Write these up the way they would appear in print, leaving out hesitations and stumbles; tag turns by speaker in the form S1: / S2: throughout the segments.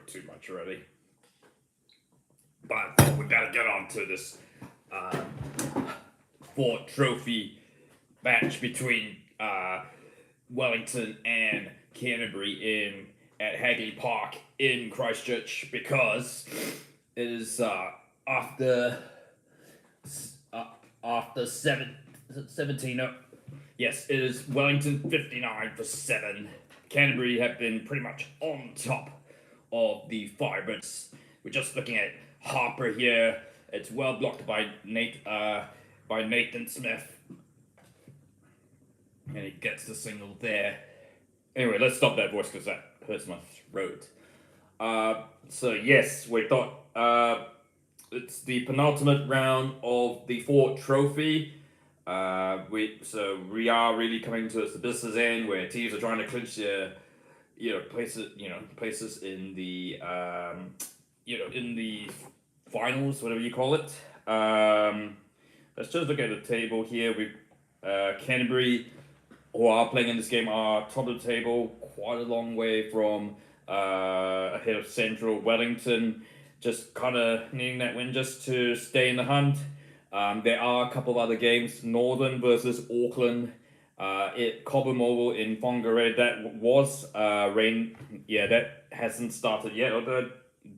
S1: too much already. But we gotta get on to this Ford Trophy match between Wellington and Canterbury at Hagley Park in Christchurch, because it is after after 17. Yes, it is Wellington 59-7. Canterbury have been pretty much on top of the favourites. We're just looking at Harper here. It's well blocked by Nathan Smith, and he gets the single there. Anyway, let's stop that voice because that hurts my throat. So yes, we thought it's the penultimate round of the Ford Trophy. We are really coming to the business end where teams are trying to clinch their places in the in the finals, whatever you call it. Let's just look at the table here. We Canterbury, who are playing in this game, are top of the table, quite a long way from ahead of Central. Wellington just kind of needing that win just to stay in the hunt. There are a couple of other games. Northern versus Auckland. Cobham Oval in Whangarei. That was rain. Yeah, that hasn't started yet. Although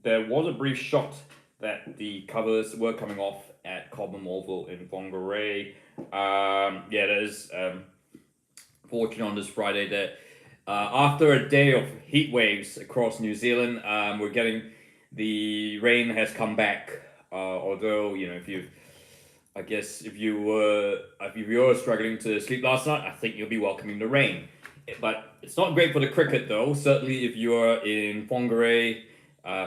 S1: there was a brief shot that the covers were coming off at Cobham Oval in Whangarei. That is fortunate on this Friday that after a day of heat waves across New Zealand, we're getting the rain has come back. Although if you were struggling to sleep last night, I think you'll be welcoming the rain. But it's not great for the cricket though. Certainly if you are in Whangarei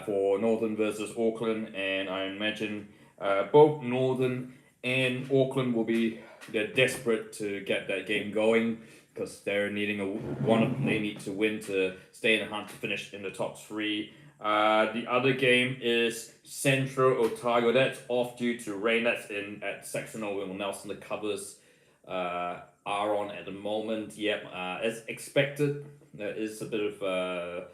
S1: for Northern versus Auckland, and I imagine both Northern and Auckland they're desperate to get that game going because they're needing they need to win to stay in the hunt to finish in the top three. The other game is Central Otago. That's off due to rain. That's at Saxon Oval Nelson. The covers are on at the moment. Yep, as expected, there is a bit of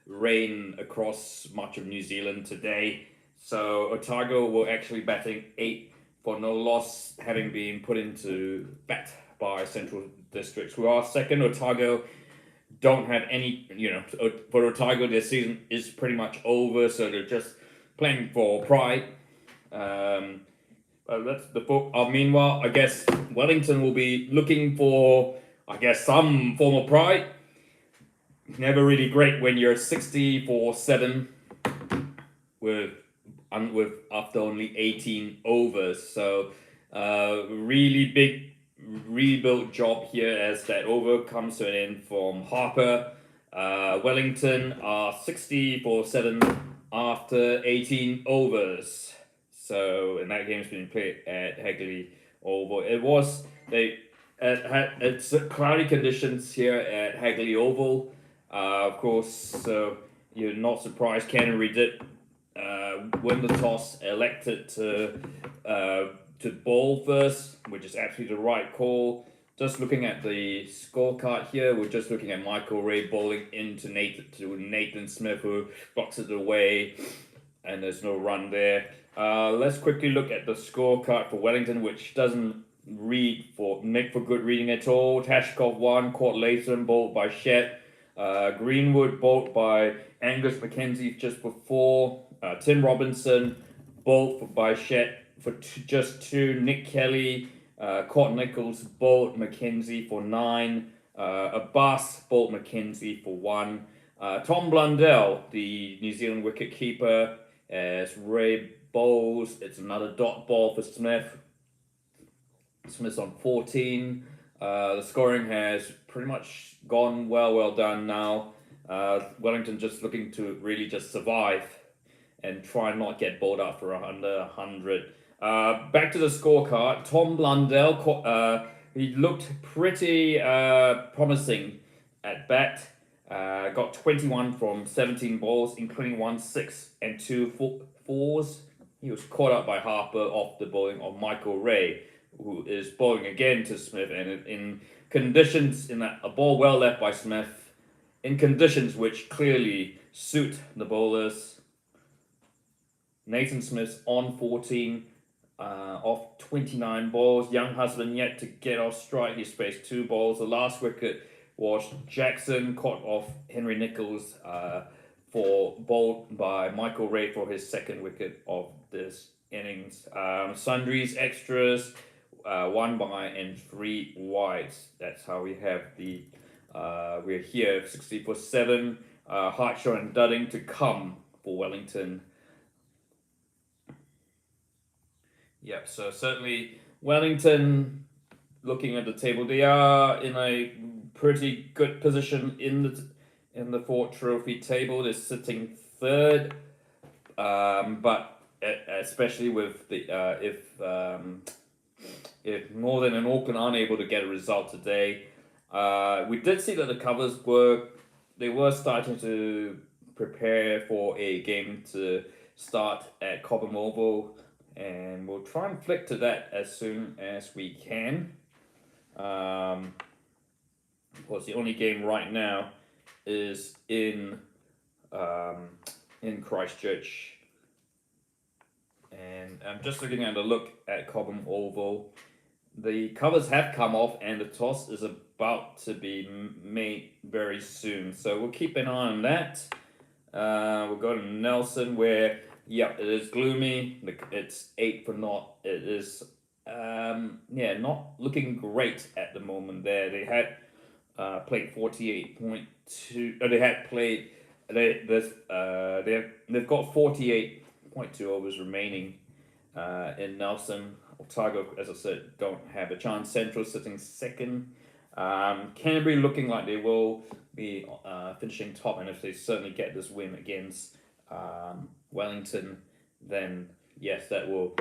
S1: rain across much of New Zealand today. So Otago will actually batting 8 for no loss, having been put into bat by Central Districts, who are second. Otago don't have any, for Otago, their season is pretty much over, so they're just playing for pride. That's the book. Meanwhile, I guess Wellington will be looking for, some form of pride. Never really great when you're 60-7 with after only 18 overs. So really big rebuild job here as that over comes to an end from Harper. Wellington are 60-7 after 18 overs. So, and that game's been played at Hagley Oval. It's cloudy conditions here at Hagley Oval. Of course, so you're not surprised Canterbury did win the toss, elected to bowl first, which is absolutely the right call. Just looking at the scorecard here, we're just looking at Michael Ray bowling into Nathan Smith, who blocks it away, and there's no run there. Let's quickly look at the scorecard for Wellington, which doesn't make for good reading at all. Tashkov 1, Court Latham bowled by Shet. Greenwood bowled by Angus Mackenzie just before. Tim Robinson bowled by Shet for just 2. Nick Kelly, Court Nichols bowled Mackenzie for 9. Abbas bowled Mackenzie for 1. Tom Blundell, the New Zealand wicketkeeper, as Ray bowls. It's another dot ball for Smith. Smith's on 14. The scoring has pretty much gone well done now. Wellington just looking to really just survive and try and not get bowled out for under 100. Back to the scorecard. Tom Blundell, he looked pretty promising at bat. Got 21 from 17 balls, including 1 6 and 2 fours. He was caught up by Harper off the bowling of Michael Ray, who is bowling again to Smith, and in conditions, a ball well left by Smith, in conditions which clearly suit the bowlers. Nathan Smith's on 14 off 29 balls. Young Husband yet to get off strike. He's faced 2 balls. The last wicket was Jackson, caught off Henry Nichols for bowled by Michael Ray for his 2nd wicket of this innings. Sundries, extras, 1 by and 3 wides. That's how we have the. We're here 60 for 7. Hartshaw and Dudding to come for Wellington. Yep, so certainly Wellington, looking at the table, they are in a pretty good position in the Ford Trophy table. They're sitting 3rd, but especially with the if Northern and Auckland aren't able to get a result today, we did see that the covers were starting to prepare for a game to start at Cobham Oval. And we'll try and flick to that as soon as we can. Of course, the only game right now is in Christchurch, and I'm just looking at a look at Cobham Oval. The covers have come off, and the toss is about to be made very soon. So we'll keep an eye on that. We'll go to Nelson, where. Yeah, it is gloomy. It's 8 for naught. It is, not looking great at the moment. There, they had played 48.2. They had played. They've got 48.2 overs remaining in Nelson. Otago, as I said, don't have a chance. Central sitting 2nd. Canterbury looking like they will be finishing top, and if they certainly get this win against Wellington, then yes, that will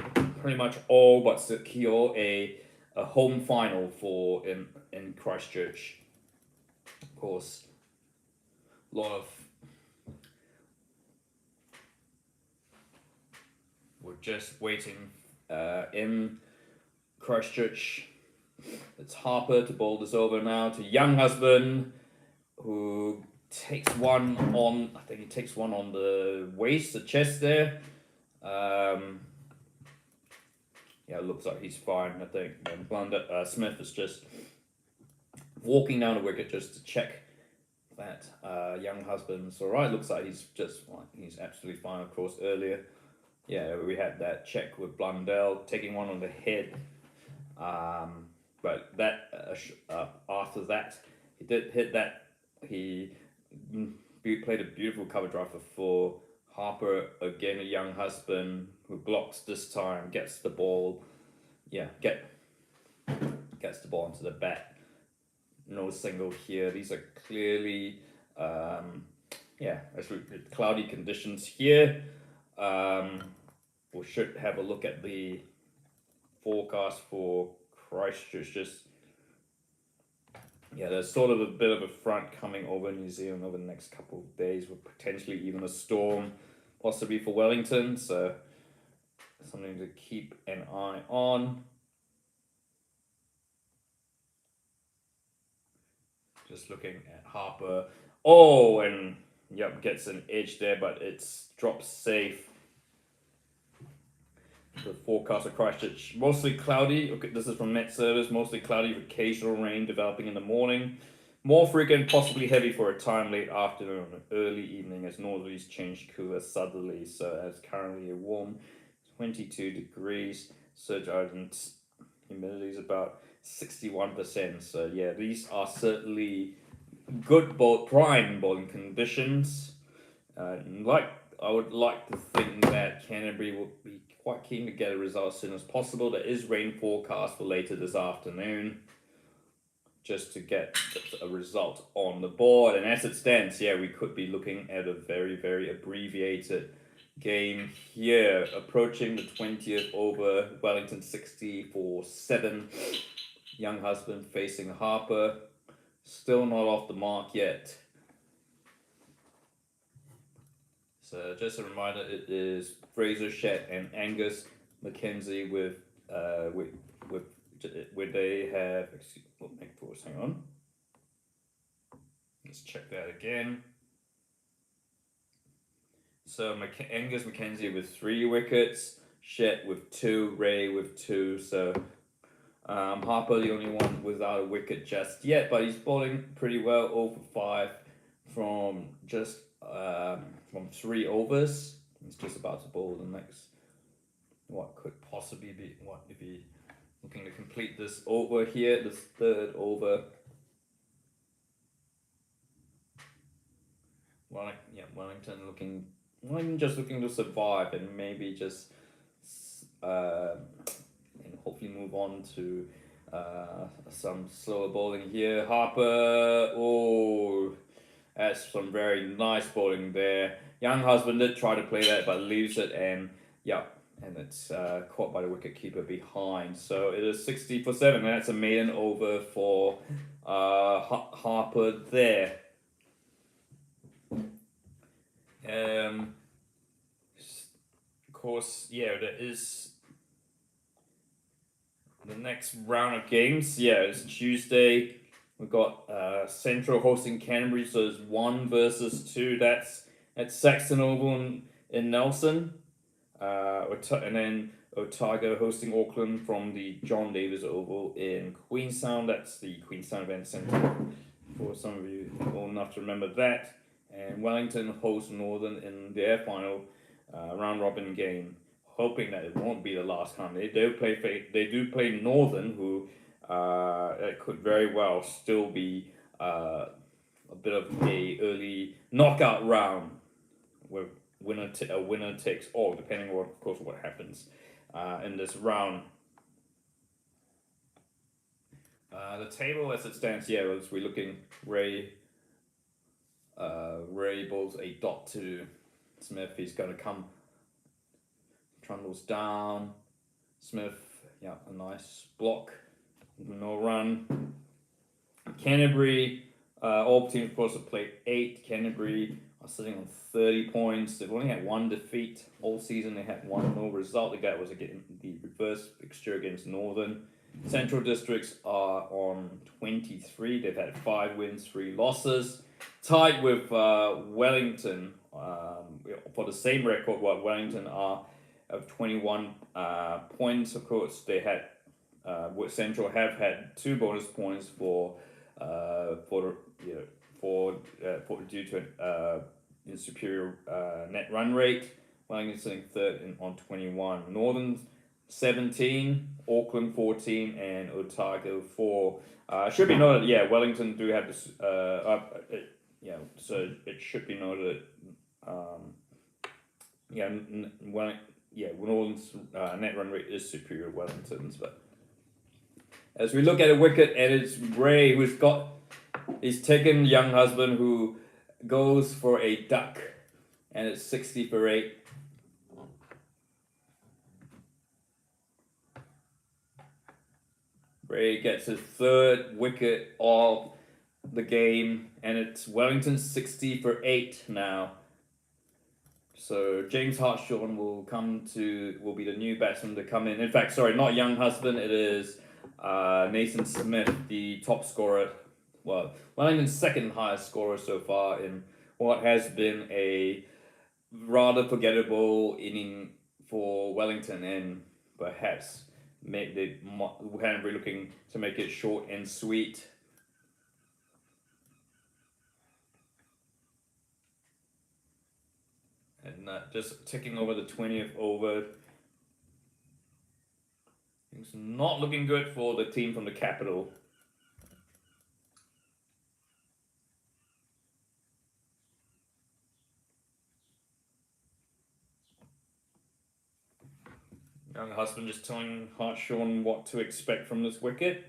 S1: pretty much all but secure a home final for in Christchurch. Of course, a lot of we're just waiting in Christchurch. It's Harper to bowl this over now to Young Husband, who takes one on. I think he takes one on the waist, the chest there. It looks like he's fine. I think Smith is just walking down the wicket just to check that Young Husband's all right. Looks like he's absolutely fine. Of course, earlier, we had that check with Blundell taking one on the head. But that after that, he did hit that. He played a beautiful cover drive for Harper, again a Young Husband who blocks this time, gets the ball, gets the ball onto the bat. No single here. These are clearly, actually cloudy conditions here. We should have a look at the forecast for Christchurch. There's sort of a bit of a front coming over New Zealand over the next couple of days, with potentially even a storm, possibly for Wellington. So something to keep an eye on. Just looking at Harper. Oh, and gets an edge there, but it's dropped safe. The forecast of Christchurch, mostly cloudy. Okay, this is from Met Service. Mostly cloudy with occasional rain developing in the morning. More frequent, possibly heavy for a time late afternoon and early evening as northerlies change cooler southerly. So it's currently a warm 22 degrees. Surge ardent humidity is about 61%. So these are certainly good prime bowling conditions. I would like to think that Canterbury will be quite keen to get a result as soon as possible. There is rain forecast for later this afternoon, just to get a result on the board. And as it stands, we could be looking at a very, very abbreviated game here, approaching the 20th over. Wellington 60 for 7. Young Husband facing Harper, still not off the mark yet. So just a reminder, it is Fraser, Shet, and Angus Mackenzie with where they have. Hang on. Let's check that again. So Angus Mackenzie with 3 wickets, Shet with 2, Ray with 2. So Harper the only one without a wicket just yet, but he's bowling pretty well, 0 for 5 from just from 3 overs. He's just about to bowl the next. What could possibly be what if he looking to complete this over here, this third over. Wellington just looking to survive and maybe just and hopefully move on to some slower bowling here. Harper, oh, that's some very nice bowling there. Young husband did try to play that but leaves it, and yeah, and it's caught by the wicket keeper behind. So it is 60 for 7, and that's a maiden over for Harper there. Of course, yeah, there is the next round of games. Yeah, it's Tuesday. We've got Central hosting Canterbury, so it's 1 versus 2. That's at Saxon Oval in Nelson. And then Otago hosting Auckland from the John Davis Oval in Queenstown. That's the Queenstown Event Centre, for some of you old enough to remember that. And Wellington hosts Northern in their final round robin game, hoping that it won't be the last time. They do play Northern, who it could very well still be a bit of a early knockout round where a winner takes all, depending on, of course, what happens in this round. The table as it stands, as we're looking, Ray bowls a dot to Smith. He's going to come, trundles down. Smith, a nice block, no run. Canterbury, all teams, of course, have played 8. Canterbury are sitting on 30 points. They've only had 1 defeat all season. They had 1 no result. The was again the reverse fixture against Northern. Central Districts are on 23. They've had 5 wins, 3 losses. Tied with Wellington for the same record. What Wellington are of 21 points. Of course, they had Central have had 2 bonus points for due to an superior net run rate. Wellington sitting third on 21. Northern 17, Auckland 14, and Otago 4. Should be noted, Wellington do have this. So it should be noted. Northern's net run rate is superior to Wellington's, but as we look at a wicket, and it's Ray he's taken young husband who goes for a duck, and it's 60 for 8. Ray gets his 3rd wicket of the game, and it's Wellington 60 for 8 now. So James Hartshorn will be the new batsman to come in. In fact, sorry, not young husband. It is Nathan Smith, the top scorer. Well, Wellington's 2nd highest scorer so far in what has been a rather forgettable inning for Wellington, and perhaps Canterbury looking to make it short and sweet. And just ticking over the 20th over. It's not looking good for the team from the capital. Young husband just telling Hartshorn what to expect from this wicket.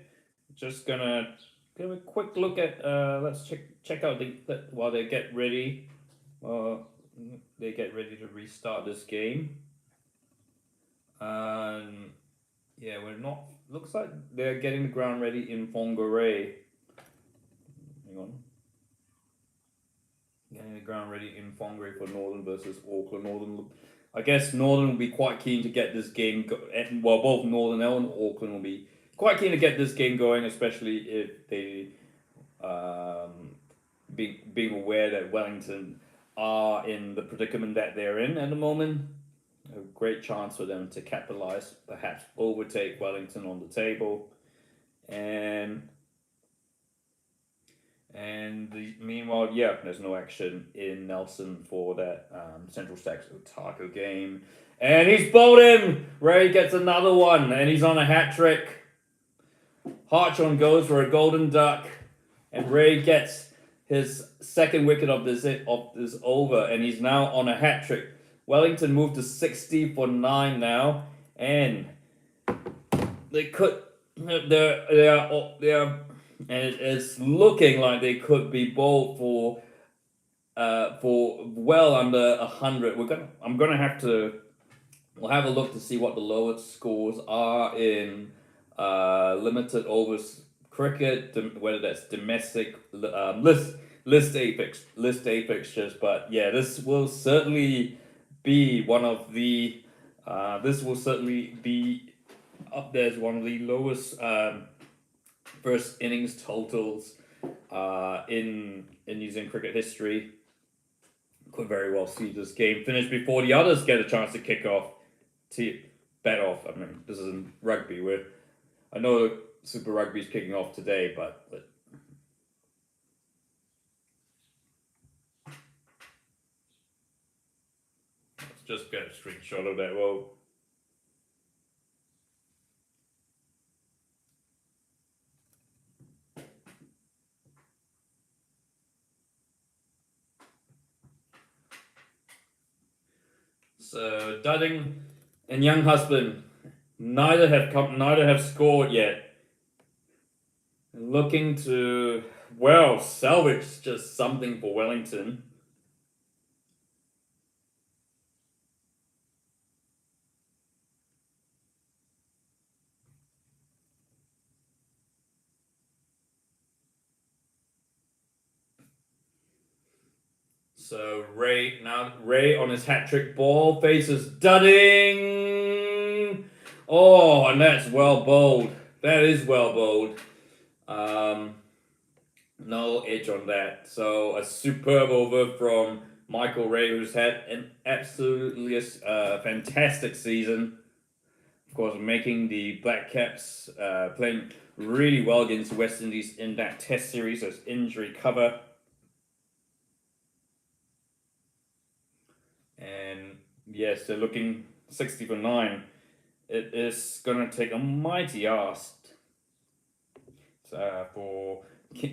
S1: Just gonna give a quick look at. Let's check out while they get ready. They get ready to restart this game. We're not. Looks like they're getting the ground ready in Whangarei. Hang on. Getting the ground ready in Whangarei for Northern versus Auckland. I guess Northern will be quite keen to get this game both Northern and Auckland will be quite keen to get this game going, especially if they being aware that Wellington are in the predicament that they're in at the moment, a great chance for them to capitalize, perhaps overtake Wellington on the table, and meanwhile, yeah, there's no action in Nelson for that Central Stacks Otago game, and he's bowled him. Ray gets another one, and he's on a hat trick. Hartshorn goes for a golden duck, and Ray gets his second wicket of this over, and he's now on a hat trick. Wellington moved to 60 for 9 now, and they could they are and it's looking like they could be bowled for well under 100. I'm gonna have to we'll have a look to see what the lowest scores are in limited overs cricket, whether that's domestic list A fixtures. But yeah, this will certainly be one of the this will certainly be up there as one of the lowest first innings totals in New Zealand cricket history. Could very well see this game finish before the others get a chance to kick off. To bet off. I mean, this isn't rugby. I know Super Rugby is kicking off today, but let's just get a screenshot of that. Well. So Dudding and Young Husband neither have scored yet. Looking to salvage just something for Wellington. So Ray on his hat trick ball faces Dudding. Oh, and that's well bowled. That is well bowled. No edge on that. So a superb over from Michael Ray, who's had an absolutely fantastic season. Of course, making the Black Caps playing really well against West Indies in that Test series as injury cover. And yes, they're looking 60 for 9. It is going to take a mighty ask for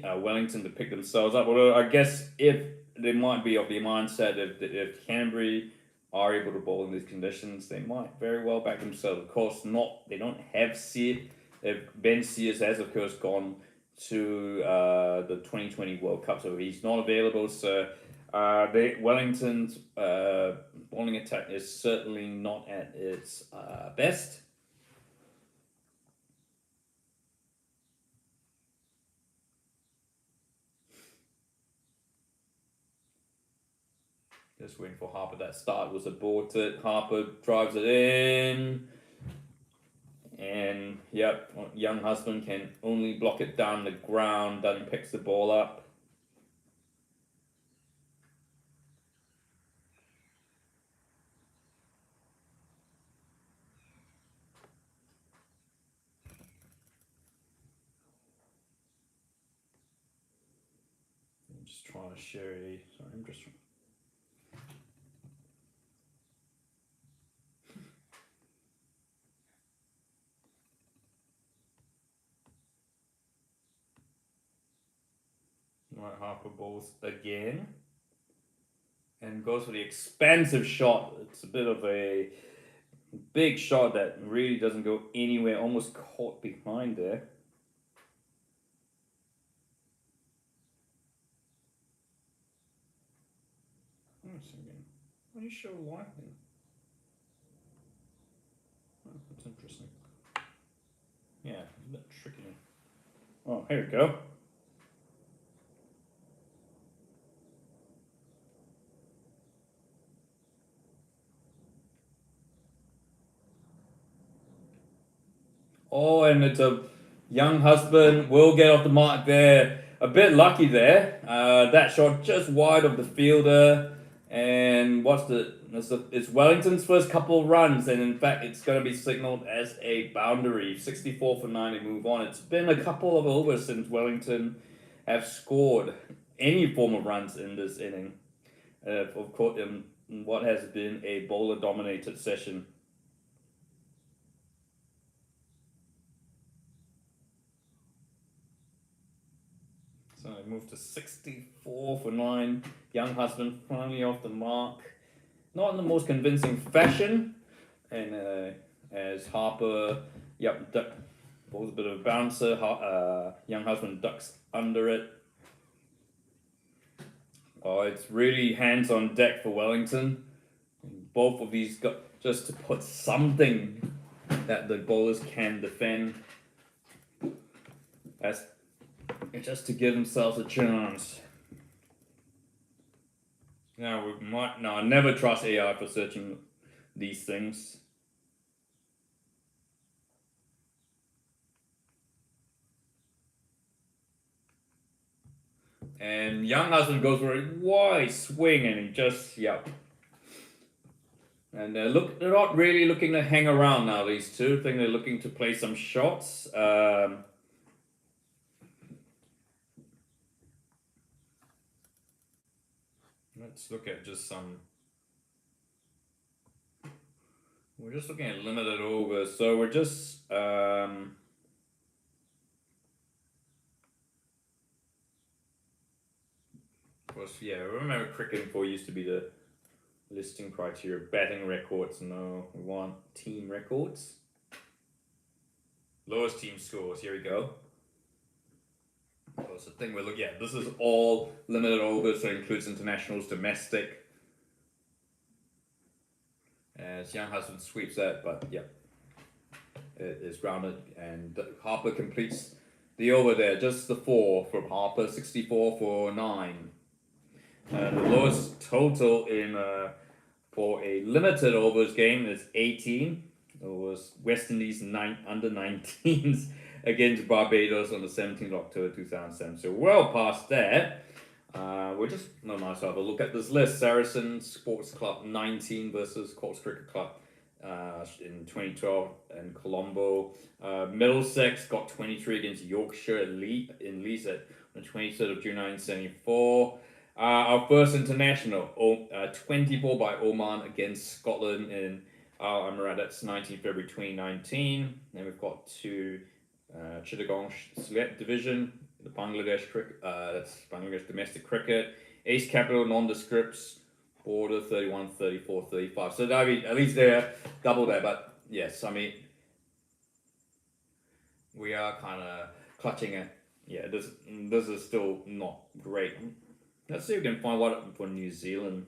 S1: Wellington to pick themselves up. Although I guess if they might be of the mindset if Canterbury are able to bowl in these conditions, they might very well back themselves. Of course, they don't have Sear. If Ben Sears has of course gone to the 2020 World Cup, so he's not available. So Wellington's bowling attack is certainly not at its best. Just waiting for Harper. That start was aborted. Harper drives it in. And yep, Young Husband can only block it down the ground. Dunn picks the ball up. I'm just trying to share a. Sorry, I'm just. Right, Harper balls again. And goes for the expansive shot. It's a bit of a big shot that really doesn't go anywhere. Almost caught behind there. Why do you show lightning? Oh, that's interesting. Yeah, a bit tricky. Oh, here we go. Oh, and it's a Young Husband will get off the mark there. A bit lucky there. That shot just wide of the fielder. And it's Wellington's first couple runs, and in fact, it's going to be signaled as a boundary. 64 for 9 to move on. It's been a couple of overs since Wellington have scored any form of runs in this inning. Of course, in what has been a bowler dominated session. So I moved to 64 for 9. Young husband finally off the mark. Not in the most convincing fashion. And as Harper, bowls a bit of a bouncer. Young husband ducks under it. Oh, it's really hands on deck for Wellington. Both of these got just to put something that the bowlers can defend. As just to give themselves a chance. Now I never trust AI for searching these things. And young husband goes for a wide swing, and he just And they're not really looking to hang around now. These two, I think they're looking to play some shots. Let's look at just some. We're just looking at limited overs, so we're just. Of course, yeah. Remember, cricket info used to be the listing criteria. Batting records, no. We want team records. Lowest team scores. Here we go. That's the thing we're looking at. This is all limited overs, so it includes internationals, domestic. As young husband sweeps that, but yeah, it is grounded, and Harper completes the over there. Just the 4 from Harper, 64 for 9. The lowest total in for a limited overs game is 18. It was West Indies under 19s against Barbados on the 17th of October 2007. So well past that. We're just nice to have a look at this list. Saracen Sports Club 19 versus Courts Cricket Club in 2012 and Colombo. Middlesex got 23 against Yorkshire in Leeds at the 23rd of June 1974. Our first international, 24 by Oman against Scotland in Emirat. That's 19th February 2019. Then we've got two Chittagong Select Division, the Bangladesh cricket. That's Bangladesh domestic cricket. Ace Capital nondescripts, border 31, 34, 35. So I mean, at least they're double there. But yes, I mean, we are kind of clutching it. Yeah, this is still not great. Let's see if we can find one for New Zealand.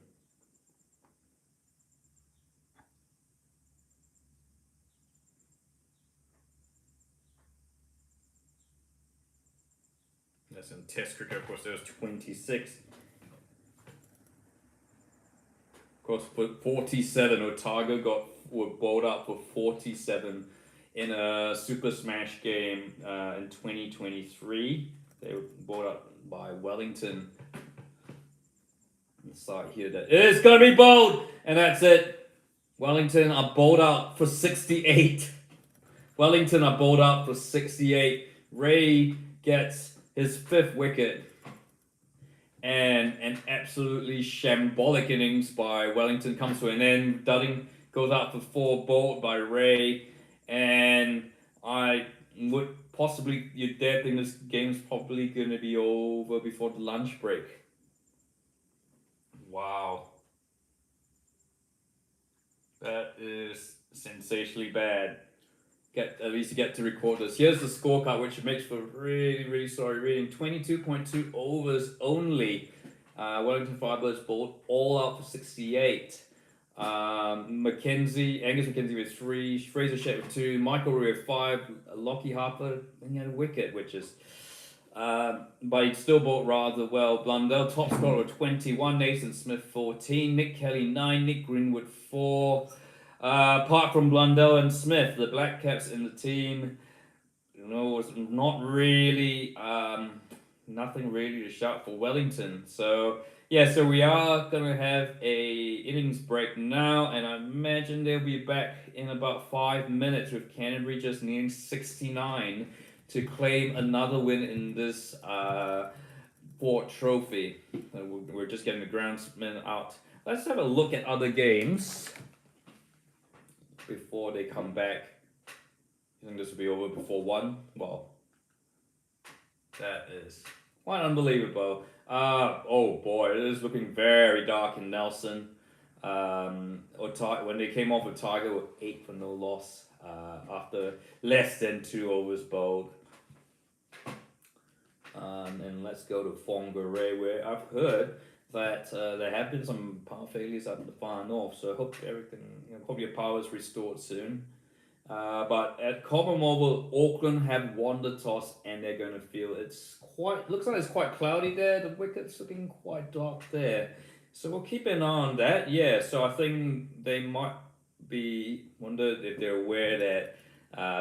S1: That's in Test cricket, of course. There was 26. Of course, for 47, Otago were bowled up for 47 in a Super Smash game in 2023. They were bowled up by Wellington. Start here that it is gonna be bowled, and that's it. Wellington are bowled out for 68. Wellington are bowled out for 68. Ray gets his 5th wicket, and an absolutely shambolic innings by Wellington comes to an end. Dudding goes out for 4, bowled by Ray, and I would possibly, you dare think this game's probably gonna be over before the lunch break. Wow. That is sensationally bad. At least you get to record this. Here's the scorecard, which makes for really, really sorry reading. 22.2 overs only. Wellington Firebirds bowled all out for 68. Angus McKenzie with 3, Fraser Shett with 2, Michael Rue with 5, Lockie Harper, and he had a wicket, which is but he still bowled rather well. Blundell top scorer with 21, Nathan Smith 14, Nick Kelly 9, Nick Greenwood 4. Apart from Blundell and Smith, the Black Caps in the team, was not really nothing really to shout for Wellington. So Yeah, so we are gonna have a innings break now, and I imagine they'll be back in about 5 minutes with Canterbury just needing 69 to claim another win in this Ford Trophy. We're just getting the groundsmen out. Let's have a look at other games before they come back. I think this will be over before one. Well, that is quite unbelievable. Oh boy, it is looking very dark in Nelson. When they came off with Tiger with 8 for no loss after less than 2 overs bowled. And let's go to Whangarei, where I've heard that there have been some power failures up in the far north. So I hope everything, hope your power is restored soon. But at Commonwealth, Auckland have won the toss and they're going to field. Looks like it's quite cloudy there. The wicket's looking quite dark there. So we'll keep an eye on that. Yeah, so I think they might wonder if they're aware that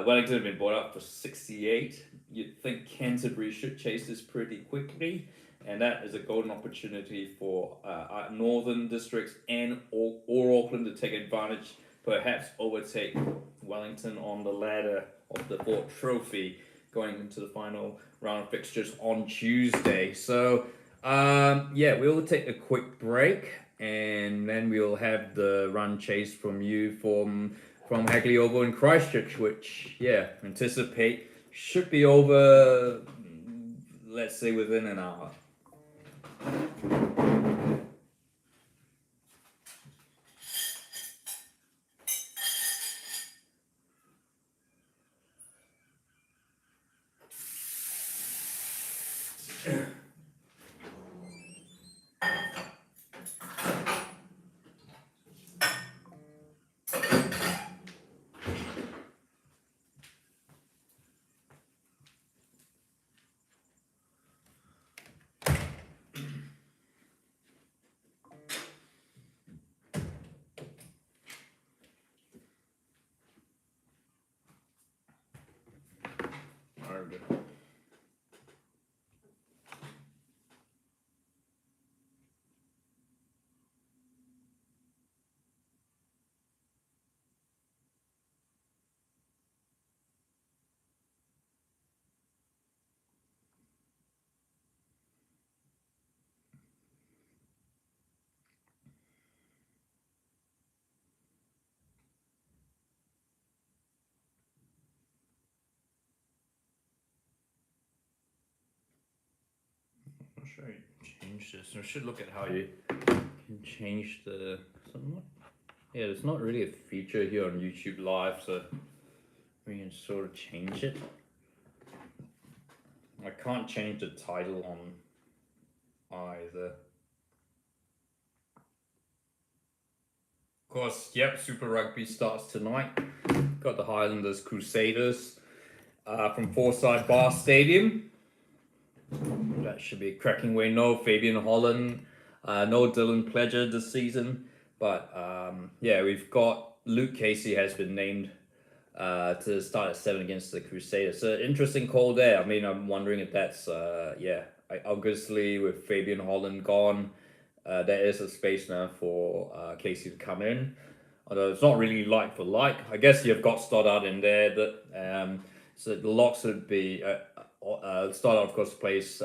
S1: Wellington have been bought up for 68. You'd think Canterbury should chase this pretty quickly. And that is a golden opportunity for Northern Districts and or Auckland to take advantage, perhaps overtake Wellington on the ladder of the Ford Trophy going into the final round of fixtures on Tuesday. So, we'll take a quick break and then we'll have the run chase from you from Hagley Oval in Christchurch, which, anticipate should be over, let's say, within an hour. I'll show you change this. I should look at how you can change the. There's not really a feature here on YouTube Live, so we can sort of change it. I can't change the title on either. Of course, Super Rugby starts tonight. Got the Highlanders Crusaders from Forsyth Bar Stadium. That should be a cracking win. No Fabian Holland, no Dylan Pledger this season. But we've got Luke Casey has been named to start at 7 against the Crusaders. So interesting call there. I mean, I'm wondering if that's obviously with Fabian Holland gone, there is a space now for Casey to come in. Although it's not really like for like. I guess you've got Stoddard in there. So the locks would be Stoddard, of course, plays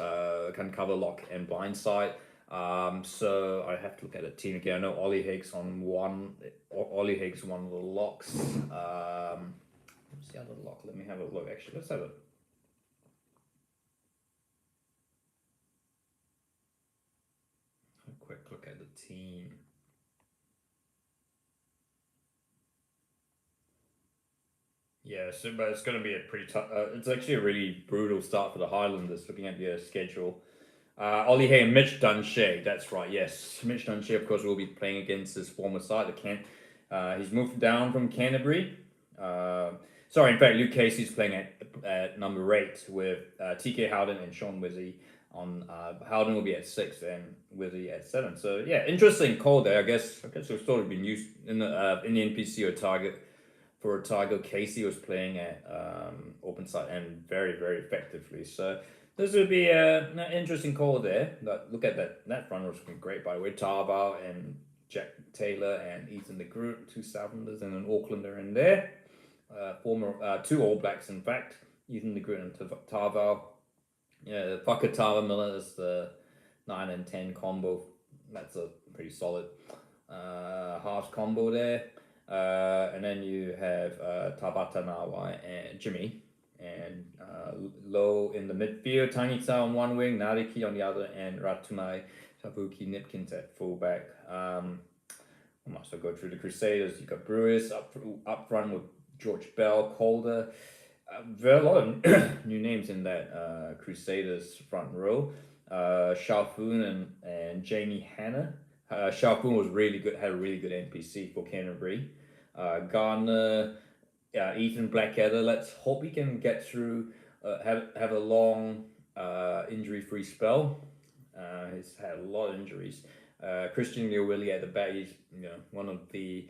S1: can cover lock and blindside. So I have to look at the team again. I know Ollie Higgs on one. Ollie Higgs one of the locks. What's the other lock? Let me have a look. Actually, let's have a quick look at the team. Yeah, but it's going to be a pretty tough. It's actually a really brutal start for the Highlanders. Looking at their schedule. Ollie Hay and Mitch Dunshea, that's right, yes. Mitch Dunshea, of course, will be playing against his former side, the Kent. He's moved down from Canterbury. In fact, Luke Casey's playing at number 8 with TK Howden and Sean Wizzy. Howden will be at 6 and Wizzy at 7. So, interesting call there. I guess we've sort of been used in the NPC or target. For a Tiger, Casey was playing at open side and very, very effectively. So, This would be an interesting call there. Look at that. That front was looking great, by the way. Tarbow and Jack Taylor and Ethan the Groot, two Southlanders and an Aucklander in there. Former two All Blacks, in fact. Ethan the Groot and Tarbow. Yeah, Fakatawa Miller is the 9 and 10 combo. That's a pretty solid halves combo there. And then you have Tabata Nawai and Jimmy. And Low in the midfield, Tiny Tsao on one wing, Nariki on the other, and Ratumai Tabuki Nipkins at fullback. I might as well go through the Crusaders. You've got Brewers up front with George Bell, Calder. There are a lot of new names in that Crusaders front row. Shalfoon and Jamie Hanna. Shalfoon was really good, had a really good NPC for Canterbury. Garner, Ethan Blackadder. Let's hope he can get through, have a long injury-free spell. He's had a lot of injuries. Christian Leowilli at the back. He's one of the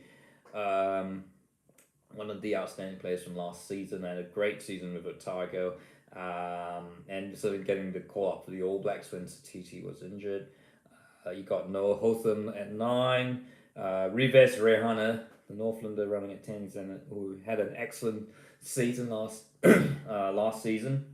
S1: outstanding players from last season. Had a great season with Otago, and sort of getting the call up for the All Blacks when Satiti was injured. You got Noah Hotham at 9, Rives Rehana, the Northlander, running at 10, who had an excellent season last season.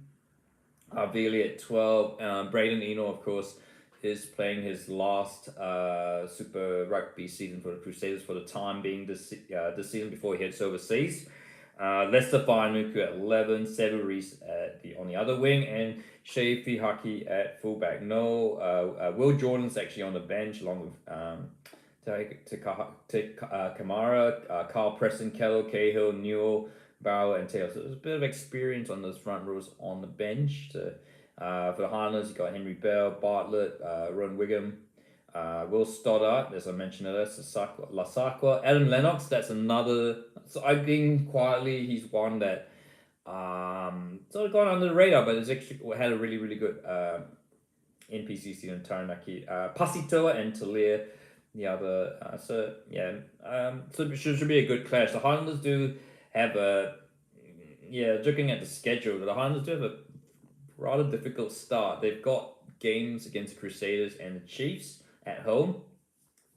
S1: Avili at 12. Braden Eno, of course, is playing his last Super Rugby season for the Crusaders for the time being this season before he heads overseas. Lester Whainuku at 11, Sevu Reese on the other wing, and Shea Fihaki at fullback. Will Jordan's actually on the bench along with Kamara, Carl Preston, Kello, Cahill, Newell, Barrow, and Taylor. So there's a bit of experience on those front rows on the bench. For the Highlanders, you got Henry Bell, Bartlett, Ron Wigham, Will Stoddart, as I mentioned earlier, Lasakwa, Adam Lennox. That's another. So I think quietly he's one that sort of gone under the radar, but it's actually had a really, really good NPC season. Taranaki, Pasitoa and Talia, the other. So it should be a good clash. The Highlanders do have looking at the schedule, the Highlanders do have a rather difficult start. They've got games against the Crusaders and the Chiefs at home.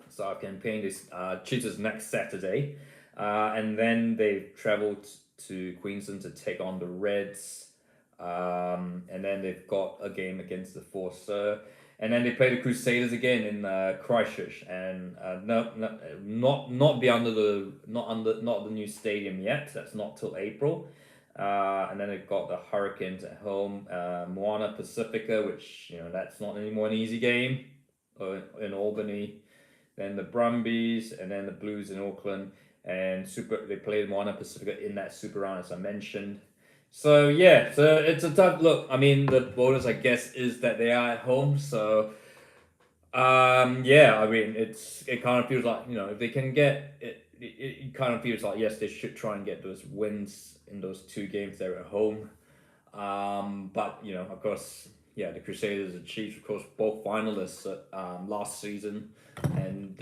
S1: So our campaign is Chiefs is next Saturday. And then they've travelled to Queensland to take on the Reds. And then they've got a game against the Forcer. And then they play the Crusaders again in Christchurch, and not the new stadium yet. That's not till April. And then they've got the Hurricanes at home, Moana Pacifica, which that's not anymore an easy game, in Albany. Then the Brumbies, and then the Blues in Auckland, and they played Moana Pacifica in that Super Round, as I mentioned. So it's a tough look. I mean, the bonus, I guess, is that they are at home. So I mean, it kind of feels like if they can get it, it kind of feels like yes, they should try and get those wins in those two games they're at home. But of course, the Crusaders and Chiefs, of course, both finalists last season, and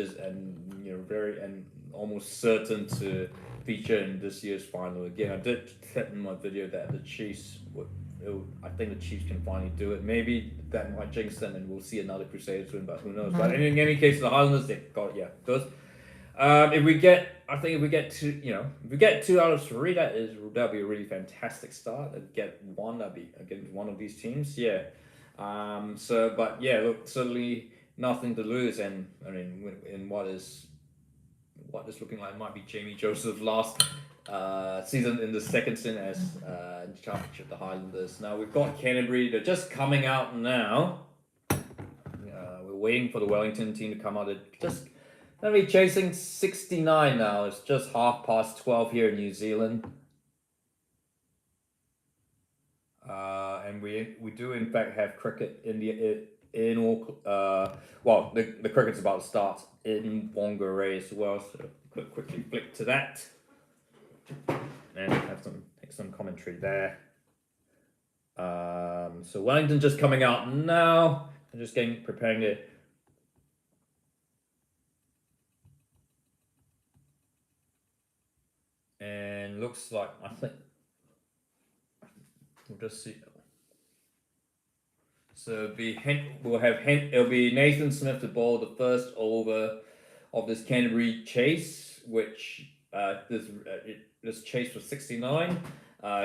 S1: very and almost certain to feature in this year's final again. I did set in my video that the Chiefs I think the Chiefs can finally do it. Maybe that might jinx them and we'll see another Crusaders win, but who knows. But in any case, the Highlanders, they've got those. If we get two out of three, that'd be a really fantastic start. If get one, that'd be against one of these teams. Look, certainly nothing to lose, and I mean, in what is looking like might be Jamie Joseph's last season in the second stint as in charge of the Highlanders. Now we've got Canterbury. They're just coming out now. We're waiting for the Wellington team to come out. They're be chasing 69 now. It's just 12:30 here in New Zealand. And we do in fact have cricket in all the cricket's about to start in Whangarei as well, so quickly flick to that and have some commentary there. So Wellington just coming out now. I'm just preparing it. And looks like I think we'll just see. So it'll be Nathan Smith to bowl the first over of this Canterbury chase, which this chase was 69.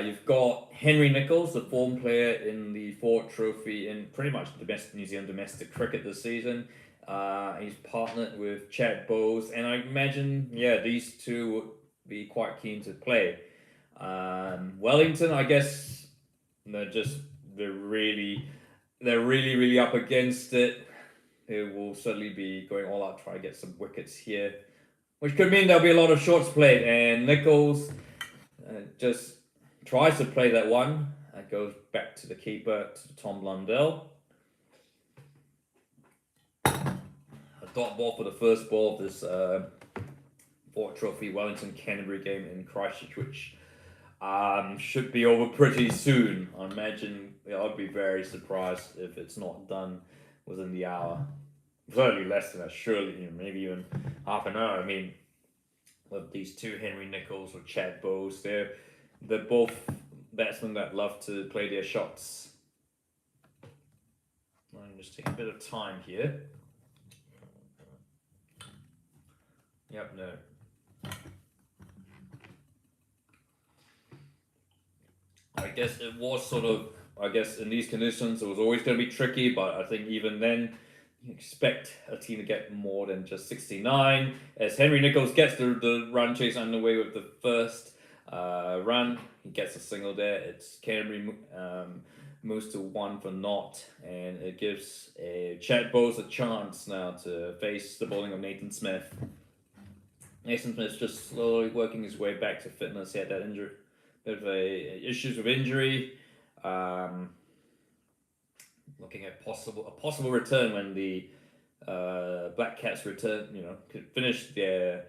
S1: You've got Henry Nicholls, the former player in the Ford Trophy in pretty much New Zealand domestic cricket this season. He's partnered with Chad Bowes, and I imagine, yeah, these two would be quite keen to play. Wellington, I guess, they're just they're really really up against it. They will certainly be going all out, try to get some wickets here, which could mean there'll be a lot of shorts played. And Nicholls just tries to play that one. It goes back to the keeper, to Tom Blundell. A dot ball for the first ball of this Ford Trophy Wellington Canterbury game in Christchurch, which should be over pretty soon. I imagine I'd be very surprised if it's not done within the hour. Certainly less than that, surely, maybe even half an hour. I mean, with these two, Henry Nicholls or Chad Bowes, they're both batsmen that love to play their shots. I'm just taking a bit of time here. Yep, no. I guess it was in these conditions, it was always going to be tricky, but I think even then, you expect a team to get more than just 69. As Henry Nicholls gets the run chase underway with the first run, he gets a single there. It's Canterbury moves to 1 for naught, and it gives Chad Bowes a chance now to face the bowling of Nathan Smith. Nathan Smith's just slowly working his way back to fitness. He had that injury. Bit of issues with injury. Looking at a possible return when the Black Cats return. Could finish their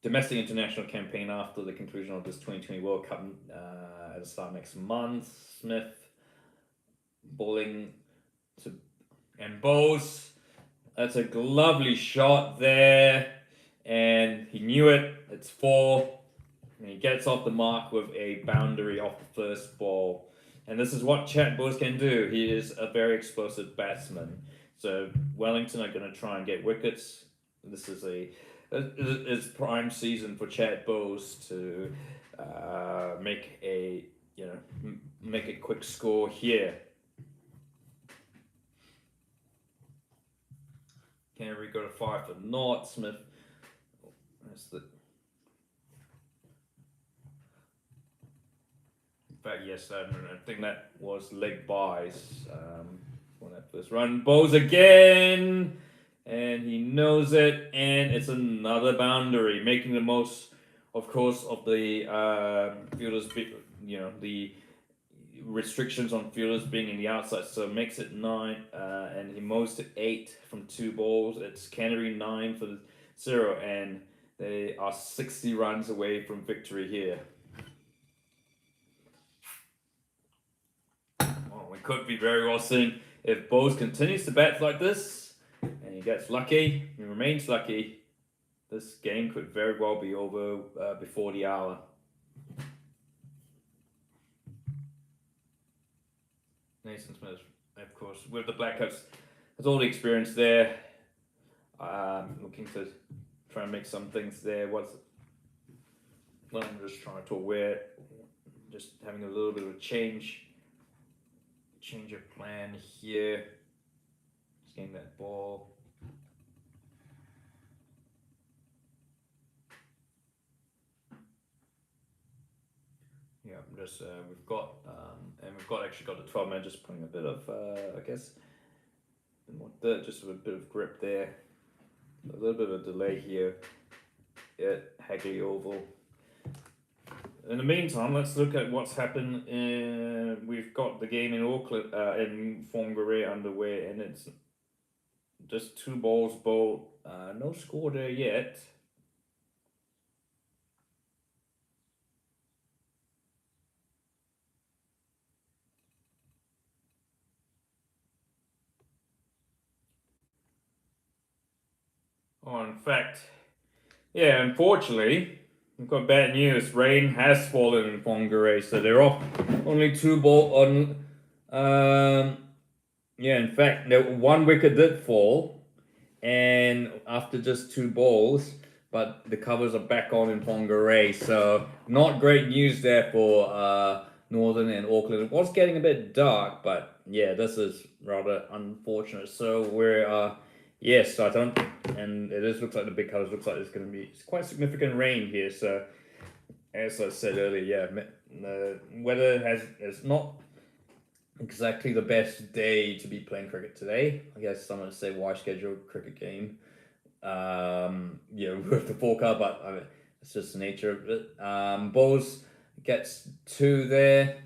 S1: domestic international campaign after the conclusion of this 2020 World Cup at the start of next month. Smith bowling and Bowes. That's a lovely shot there, and he knew it. It's 4. And he gets off the mark with a boundary off the first ball. And this is what Chad Bowes can do. He is a very explosive batsman. So Wellington are going to try and get wickets. This is it's prime season for Chad Bowes to make a quick score here. Canterbury go to 5 for naught. Smith. That's the. In fact, yes, I think that was leg buys on that first run. Bowes again, and he knows it, and it's another boundary, making the most, of course, of the fielders. The restrictions on fielders being in the outside, so it makes it 9, and he moves to 8 from 2 balls. It's Canterbury 9 for 0, and they are 60 runs away from victory here. We could be very well seeing if Bowes continues to bat like this and he gets lucky, he remains lucky, this game could very well be over before the hour. Nathan Smith, of course, with the Black Caps, has all the experience there. Looking to try and make some things there. I'm just trying to aware, just having a little bit of a change of plan here. Just getting that ball. Yeah, just we've got actually got the 12 man, just putting a bit of I guess a bit more dirt, just with a bit of grip there. A little bit of a delay here at Hagley Oval. In the meantime, let's look at what's happened. We've got the game in Auckland, in Whangarei underway, and it's just 2 balls bowled. No score there yet. Oh, in fact, yeah, unfortunately, we've got bad news. Rain has fallen in Whangarei, so they're off. Only 2 ball on. Yeah, in fact, one wicket did fall, and after just two balls, but the covers are back on in Pongaree, so not great news there for Northern and Auckland. It was getting a bit dark, but yeah, this is rather unfortunate. So we're yes, I don't, and it is looks like the big covers looks like it's going to be quite significant rain here. So as I said earlier, yeah, the weather has not exactly the best day to be playing cricket today. I guess someone would say why schedule a cricket game with the forecast, but I mean, it's just the nature of it. Bowles gets two there,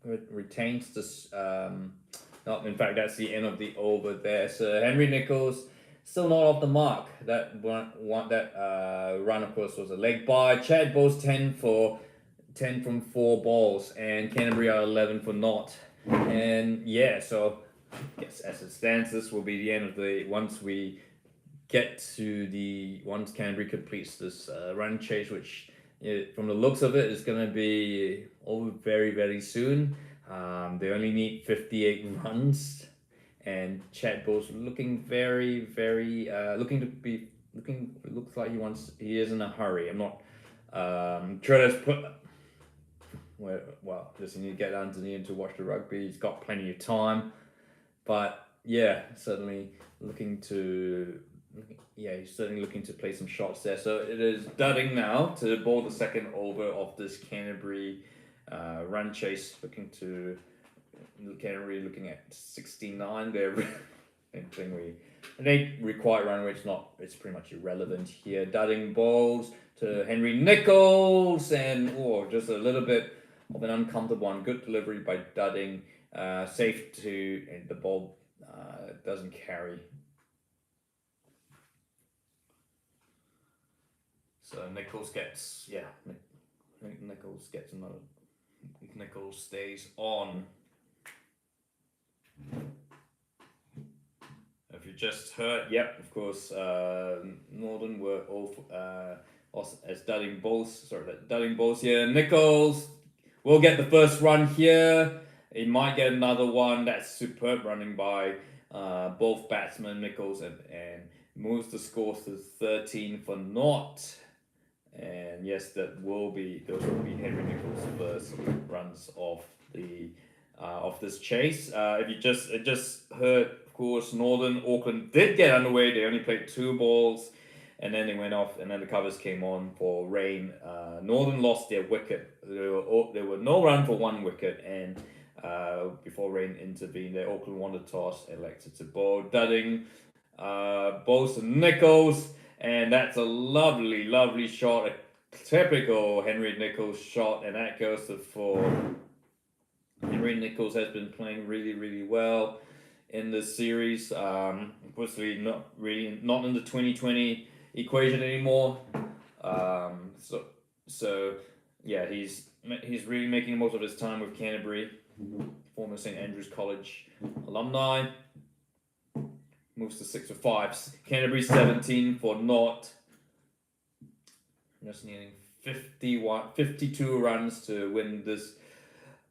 S1: retains this. Not in fact, that's the end of the over there. So Henry Nichols still not off the mark. That run of course was a leg by. Chad Bowles 10 from 4 balls, and Canterbury are 11 for naught. And yeah, so I guess as it stands, this will be the end of the once Canterbury completes this run chase, which from the looks of it is going to be over very very soon. They only need 58 runs, and Chad Bowles looking very very looking to be looking looks like he is in a hurry. I'm not Curtis put well, just need to get Anthony to watch the rugby. He's got plenty of time, but yeah, certainly looking to he's certainly looking to play some shots there. So it is Dudding now to bowl the second over of this Canterbury run chase. Canterbury looking at 69 there. They require run rate. It's pretty much irrelevant here. Dudding bowls to Henry Nichols, and just a little bit of an uncomfortable one. Good delivery by Dudding. Safe to, and the ball doesn't carry. So Nichols gets another. Nichols stays on. If you just heard, yep, of course, Northern were all as Dudding Bowles here. Nichols will get the first run here. He might get another one. That's superb running by both batsmen, Nichols and moves the score to 13 for naught. And yes, those will be Henry Nichols' first runs of this chase. If you just heard, of course, Northern Auckland did get underway. They only played 2 balls, and then they went off, and then the covers came on for rain. Northern lost their wicket. There were no run for 1 wicket, and before rain intervened, there Auckland won the toss, elected to bowl. Dudding, Bowles and Nichols, and that's a lovely, lovely shot. A typical Henry Nichols shot, and that goes to 4. Henry Nichols has been playing really, really well in this series. Obviously, not in the 2020 equation anymore. So yeah, he's really making the most of his time with Canterbury, former St Andrews College alumni. Moves to 6 for 5. Canterbury 17 for naught. Just needing 52 runs to win this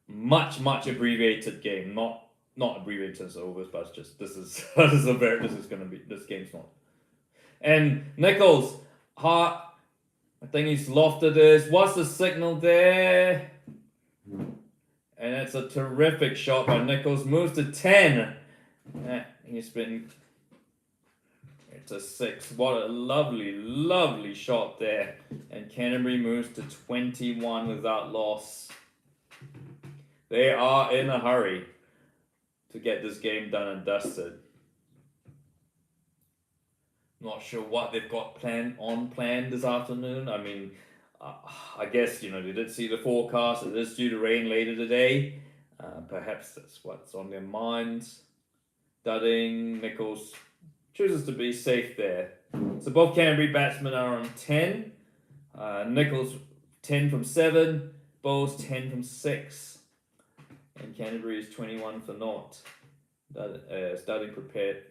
S1: much abbreviated game. Not abbreviated as overs, but it's just this game's not. And Nichols, I think he's lofted this. What's the signal there? And it's a terrific shot by Nichols. Moves to 10. It's a 6. What a lovely, lovely shot there. And Canterbury moves to 21 without loss. They are in a hurry to get this game done and dusted. Not sure what they've got planned this afternoon. I mean, I guess, they did see the forecast. It is due to rain later today. Perhaps that's what's on their minds. Dudding, Nichols chooses to be safe there. So both Canterbury batsmen are on 10. Nichols 10 from 7. Bowles 10 from 6. And Canterbury is 21 for naught. Dudding prepared,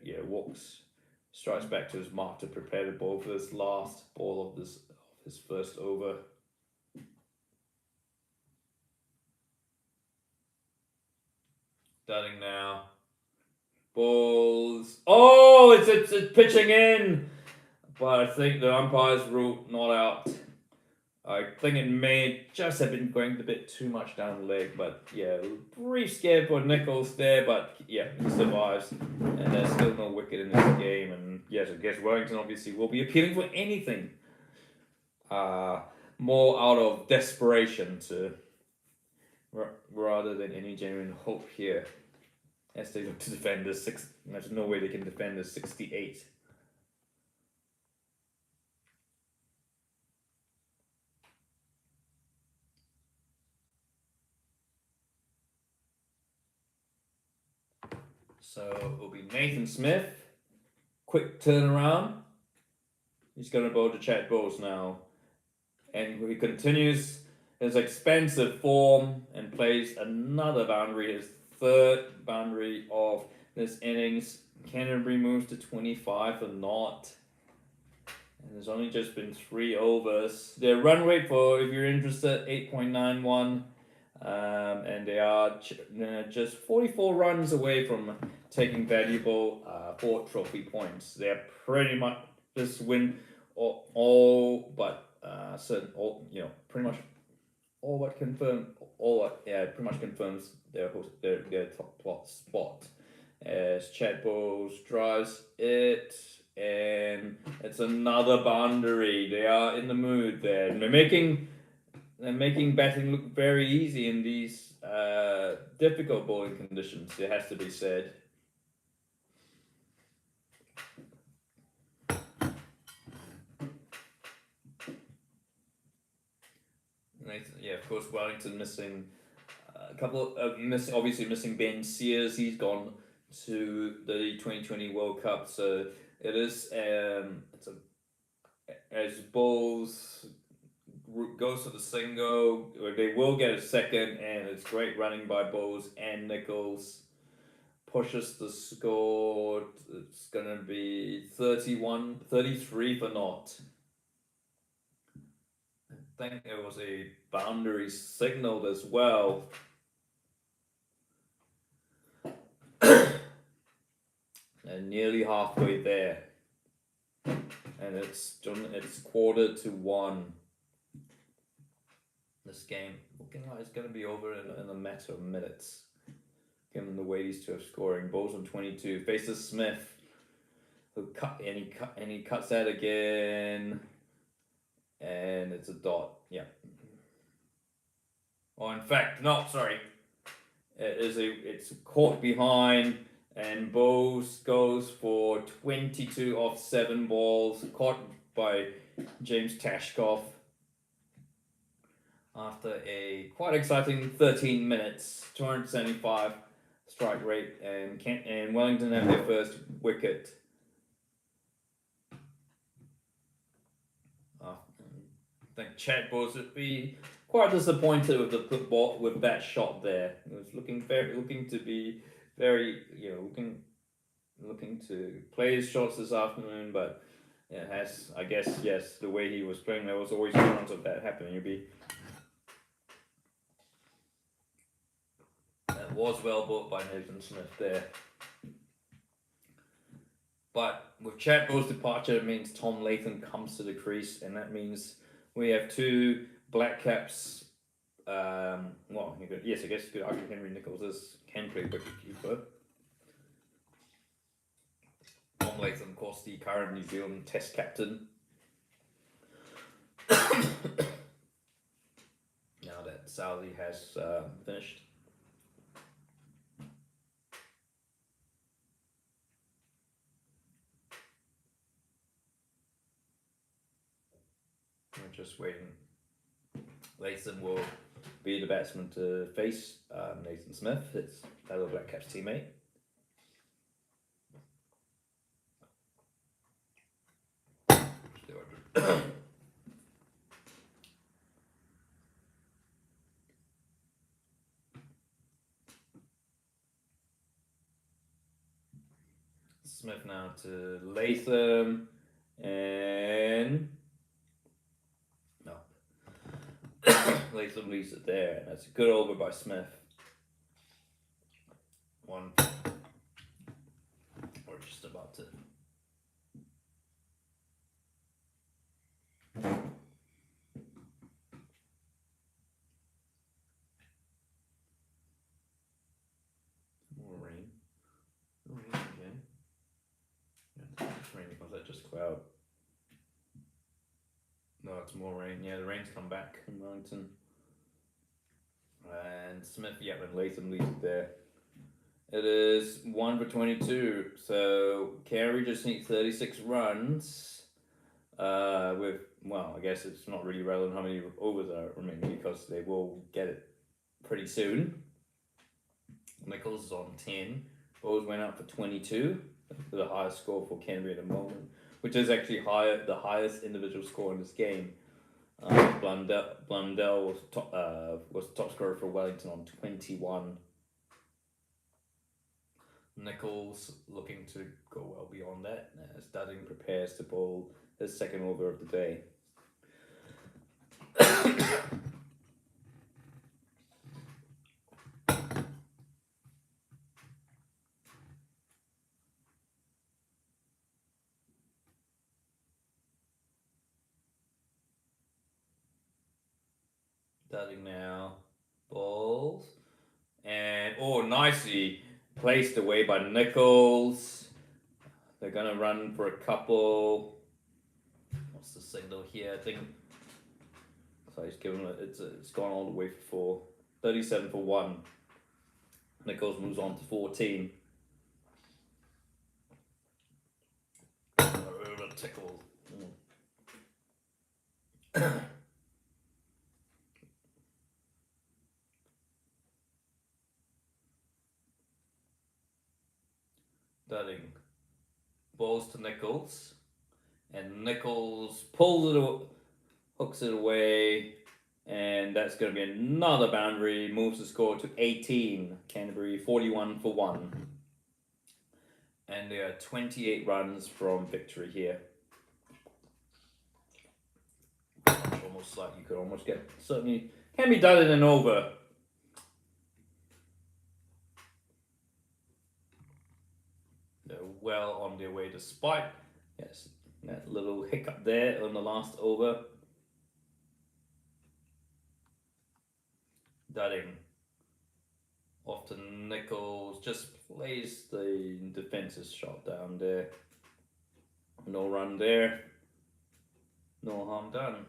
S1: strikes back to his mark to prepare the ball for this last ball of his first over. Dudding now. Balls. Oh, it's pitching in. But I think the umpires ruled not out. I think it may just have been going a bit too much down the leg, but yeah, brief scare for Nichols there, but yeah, he survives, and there's still no wicket in this game, and yes, I guess Wellington obviously will be appealing for anything, more out of desperation rather than any genuine hope here, as they look to defend this six. There's no way they can defend this 68. So it will be Nathan Smith. Quick turnaround. He's going to bowl to Chad Bowles now. And he continues his expensive form and plays another boundary, his third boundary of this innings. Canterbury moves to 25 for naught. And there's only just been 3 overs. Their run rate, for if you're interested, 8.91. And they are just 44 runs away from taking valuable 4 trophy points. They're pretty much this win all but certain pretty much pretty much confirms their top spot as Chad Bowles drives it, and it's another boundary. They are in the mood there, and they're making batting look very easy in these difficult bowling conditions, it has to be said. Yeah, of course, Wellington missing a couple of obviously missing Ben Sears. He's gone to the 2020 World Cup, so it is as Bowles goes for the single, they will get a second, and it's great running by Bowles and Nichols. Pushes the score. It's gonna be 33 for naught. I think there was a boundary signaled as well. And nearly halfway there. And it's 1:15. This game looking like it's going to be over in a matter of minutes, given the way these two are scoring. Bowles on 22 faces Smith, who he cuts that again, and it's a dot. Yeah. Oh, in fact, no, sorry. It's caught behind, and Bowles goes for 22 off 7 balls, caught by James Tashkoff. After a quite exciting 13 minutes, 275 strike rate, and Wellington have their first wicket. I think Chad Bowles would be quite disappointed with the ball with that shot there. It was looking to be very looking to play his shots this afternoon, but it has, I guess, yes, the way he was playing, there was always a chance of that happening. That was well bought by Nathan Smith there. But with Chad Bowles' departure, it means Tom Latham comes to the crease, and that means we have 2 Black Caps. I guess you could argue Henry Nichols can play wicketkeeper. Tom Latham, of course, the current New Zealand Test captain. Now that Southey has finished. We're just waiting. Latham will be the batsman to face Nathan Smith, his fellow Black Caps teammate. Smith now to Latham, and no. Latham leaves it there, and that's a good over by Smith. just about to. More rain. Rain again. Yeah, it's raining. Was that just cloud? No, it's more rain. Yeah, the rain's come back in Wellington. And Smith, and Latham leads it there. It is 1 for 22. So Carey just needs 36 runs. With, well, I guess it's not really relevant how many overs are remaining because they will get it pretty soon. Nichols is on 10. Bowles went out for 22. The highest score for Canterbury at the moment, which is actually the highest individual score in this game. Blundell was top scorer for Wellington on 21. Nichols looking to go well beyond that as Dudding prepares to bowl his second over of the day. Dudding now bowls and nicely placed away by Nichols. They're gonna run for a couple. What's the signal here? I think. So he's given it. It's gone all the way for 4. 37 for 1. Nichols moves on to 14. Tickle. Dudding balls to Nichols, and Nichols pulls it, hooks it away, and that's going to be another boundary. Moves the score to 18. Canterbury 41 for 1, and there are 28 runs from victory here. Almost like you could almost get certainly can be done in an over. They're well on their way despite that little hiccup there on the last over. Dudding off to Nichols, just plays the defense's shot down there. No run there. No harm done.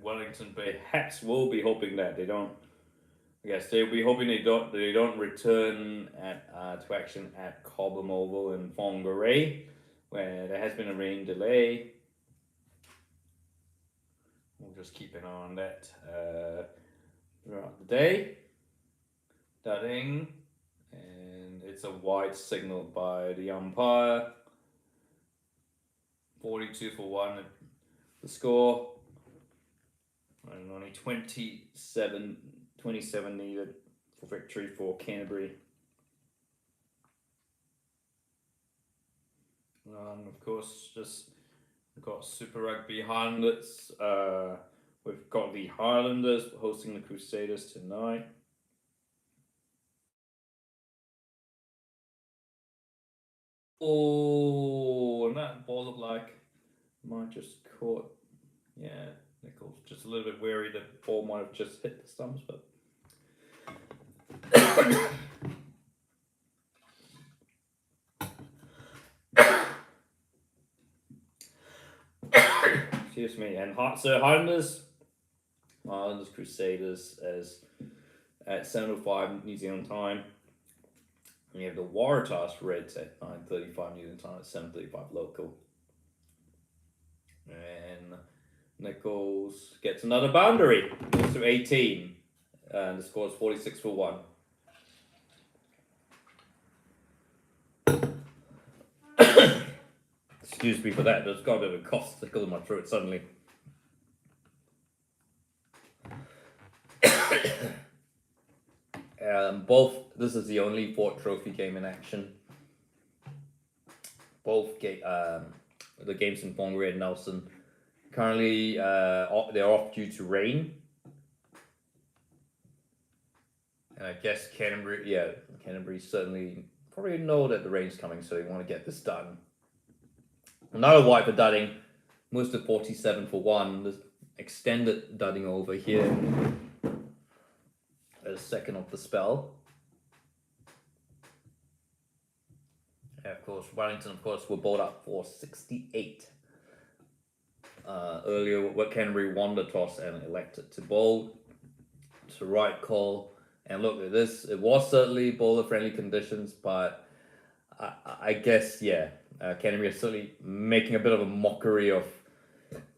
S1: Wellington perhaps will be hoping that they don't. I guess they'll be hoping they don't return to action at Cobham Oval in Whangarei, where there has been a rain delay. We'll just keep an eye on that throughout the day. Dudding, and it's a wide signal by the umpire. 42 for 1, the score. And only 27 needed for victory for Canterbury. Of course, just we've got Super Rugby Highlanders. We've got the Highlanders hosting the Crusaders tonight. Oh, and that ball looked like might just caught. Yeah, Nichols just a little bit wary that the ball might have just hit the stumps, but. Excuse me, and so Highlanders Crusaders as at 7:05 New Zealand time. And you have the Waratahs Reds at 9:35 New Zealand time at 7:35 local. And Nichols gets another boundary, moves to 18, and the score is 46 for 1. Excuse me for that, there's got a bit of a cough tickle in my throat suddenly. This is the only Fort Trophy game in action. Both the games in Whangarei and Nelson currently they're off due to rain.
S2: guess Canterbury, yeah, Canterbury certainly probably know that the rain's coming, so they want to get this done. Another white for dudding, moves to 47 for one. This extended dudding over here. A second of the spell. And of course, Wellington, of course, were bowled up for 68. Earlier, Canterbury won the toss and elected to bowl. It's the right call. And look at this. It was certainly bowler-friendly conditions, but I guess, yeah, Canterbury are certainly making a bit of a mockery of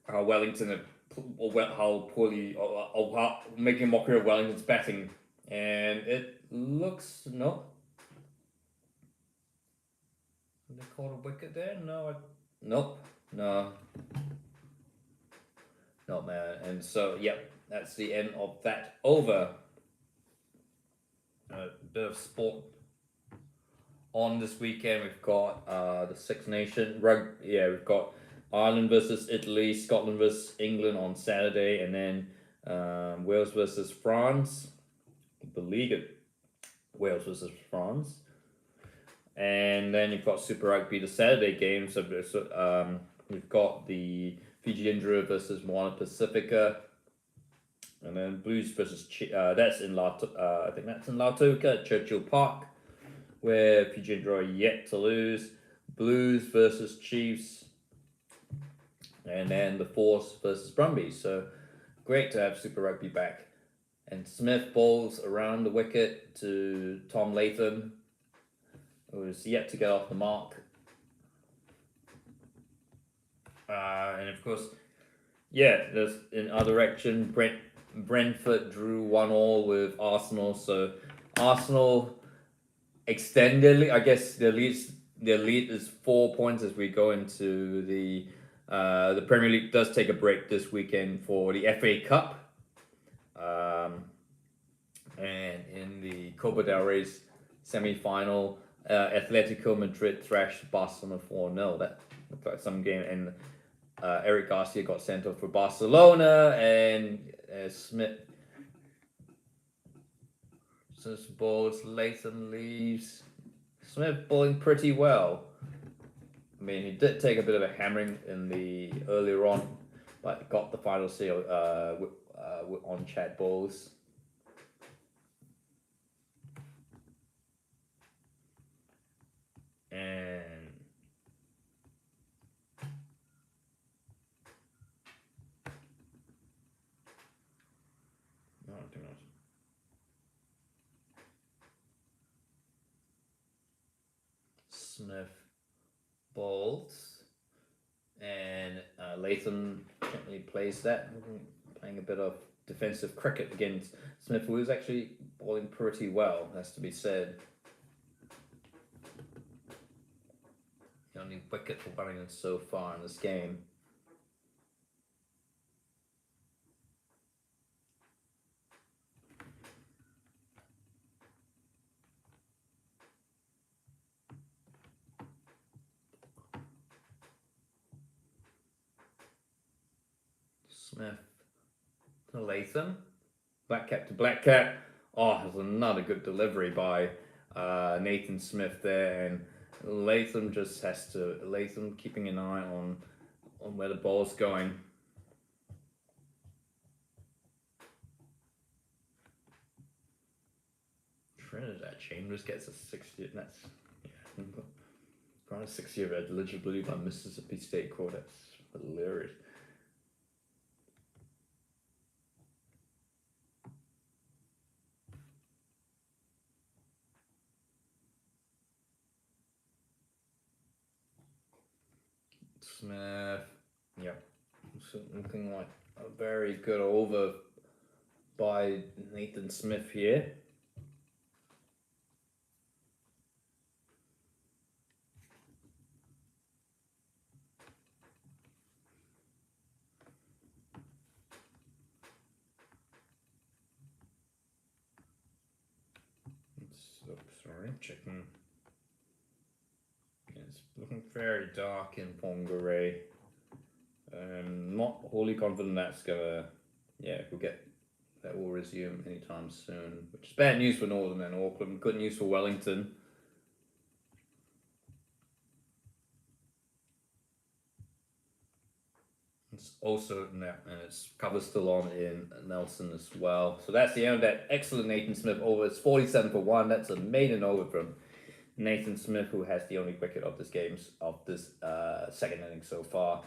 S2: how Wellington, how poorly, or how making a mockery of Wellington's batting. And it looks, no. Did they call a wicket there? No. Nope. No. No, man. And so, yep, that's the end of that over. A bit of sport on this weekend. We've got the Six Nation we've got Ireland versus Italy, Scotland versus England on Saturday, and then Wales versus France. The league at Wales versus France. And then you've got Super Rugby, the Saturday game. So we've got the Fiji Indra versus Moana Pacifica. And then Blues versus that's in I think that's in Lautoka, Churchill Park, where Fiji Indra are yet to lose. Blues versus Chiefs, and then the Force versus Brumbies. So great to have Super Rugby back. And Smith bowls around the wicket to Tom Latham, who is yet to get off the mark. And of course, yeah, there's in other direction, Brentford drew 1-1 with Arsenal. So Arsenal extended. I guess their lead is 4 points as we go into the Premier League. Does take a break this weekend for the FA Cup. And in the Copa del Rey's semi-final, Atletico Madrid thrashed Barcelona 4-0. That looked like some game. And Eric Garcia got sent off for Barcelona, and Smith bowls, Latham leaves. Smith bowling pretty well. I mean, he did take a bit of a hammering in the earlier on, but got the final seal on Chad balls. And I don't think that's Smith bowls, and Latham gently plays that, playing a bit of defensive cricket against Smith, who is actually bowling pretty well, has to be said. The only wicket for Wellington so far in this game. Smith to Latham. Black cap to black cap. Oh, there's another good delivery by Nathan Smith there, and Latham just has to. Latham keeping an eye on where the ball's going. Trinidad Chambers gets a 60. That's around a 6-year eligibility by Mississippi State Court. That's hilarious. Smith, yep, looking like a very good over by Nathan Smith here. Sorry, checking. It's looking very dark in Pongaree. Not wholly confident that's gonna, we'll get that will resume anytime soon, which is bad news for Northern and Auckland. Good news for Wellington. It's also and it's cover still on in Nelson as well. So that's the end of that excellent Nathan Smith over. It's 47 for 1. That's a maiden over from Nathan Smith, who has the only wicket of this second inning so far.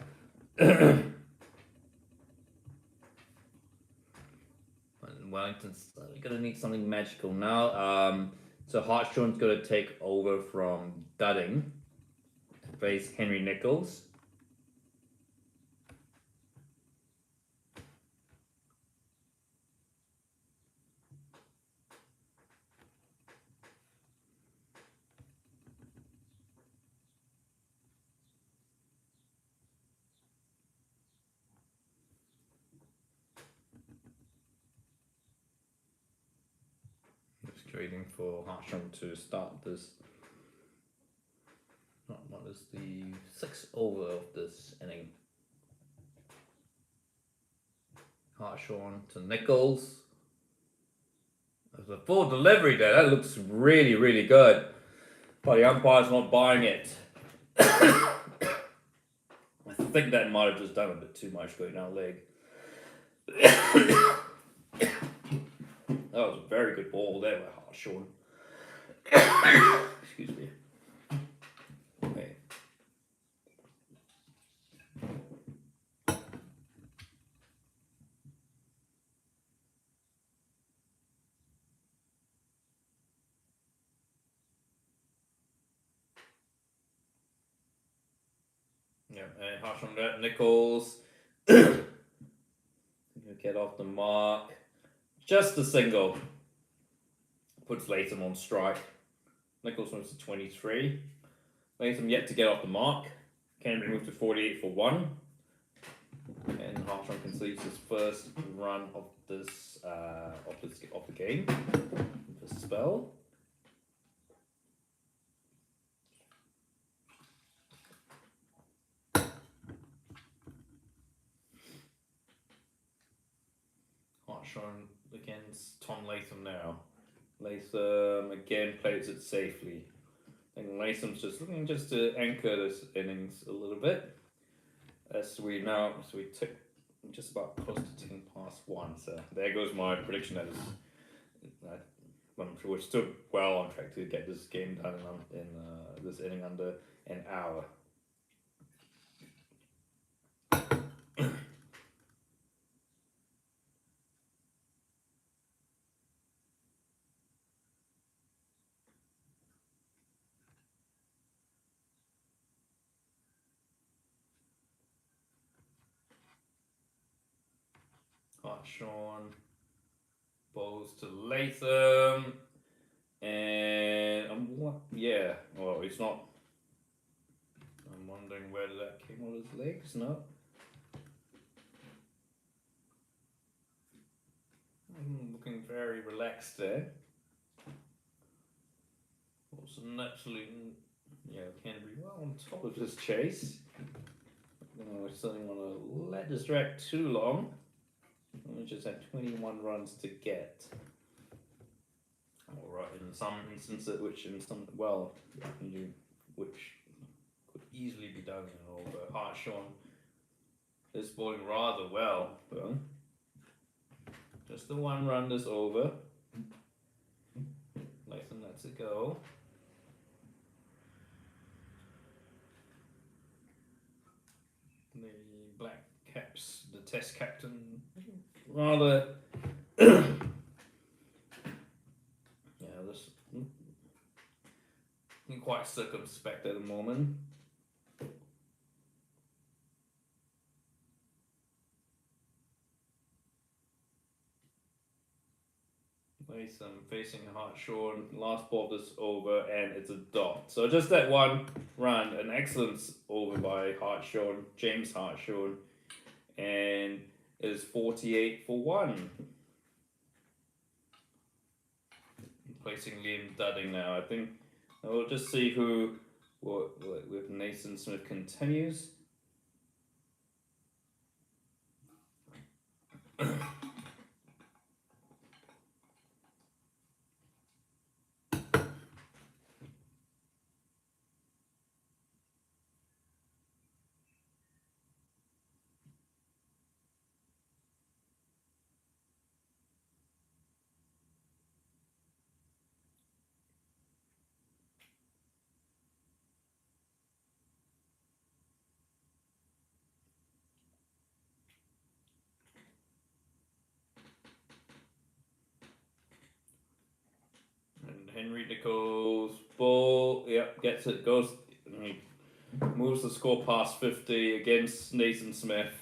S2: Wellington's gonna need something magical now. So Hartshorn's gonna take over from Dudding, face Henry Nichols. Just waiting for Hartshorn to start this. What is the 6th over of this inning? Hartshorn to Nichols. There's a full delivery there. That looks really, really good. But the umpire's not buying it. I think that might have just done a bit too much going down leg. That was a very good ball there by Hartshorn. Excuse me. Okay. Yeah, and Hartshorn that Nichols. Get off the mark. Just a single. Puts Latham on strike. Nichols moves to 23. Latham yet to get off the mark. Canterbury moved to 48 for 1. And Hartshorn conceives his first run of this of the game. This spell. Hartshorn against Tom Latham now. Latham again plays it safely. And Latham's just looking just to anchor this innings a little bit. As we tick just about close to ticking past 1. So there goes my prediction. We're still well on track to get this game done in this inning under an hour. Hartshorn bowls to Latham, and well, it's not. I'm wondering whether that came on his legs. No. Looking very relaxed there. Wasn't actually, Canterbury well on top of his chase. We certainly want to let this drag too long. We just had 21 runs to get. Alright, in some instances, which could easily be done, but Hartshorn is bowling rather well, though. Just the 1 run this over. Latham lets it go. The Black Caps, the Test captain, rather this quite circumspect at the moment. Latham facing Hartshorn, last ball this over, and it's a dot. So just that 1 run, an excellent over by Hartshorn, James Hartshorn, and it is 48 for 1. Placing Liam Dudding now. I think we'll just see who with Nathan Smith continues.
S1: Nichols, ball, yep, gets it, goes, he moves the score past 50 against Nathan Smith.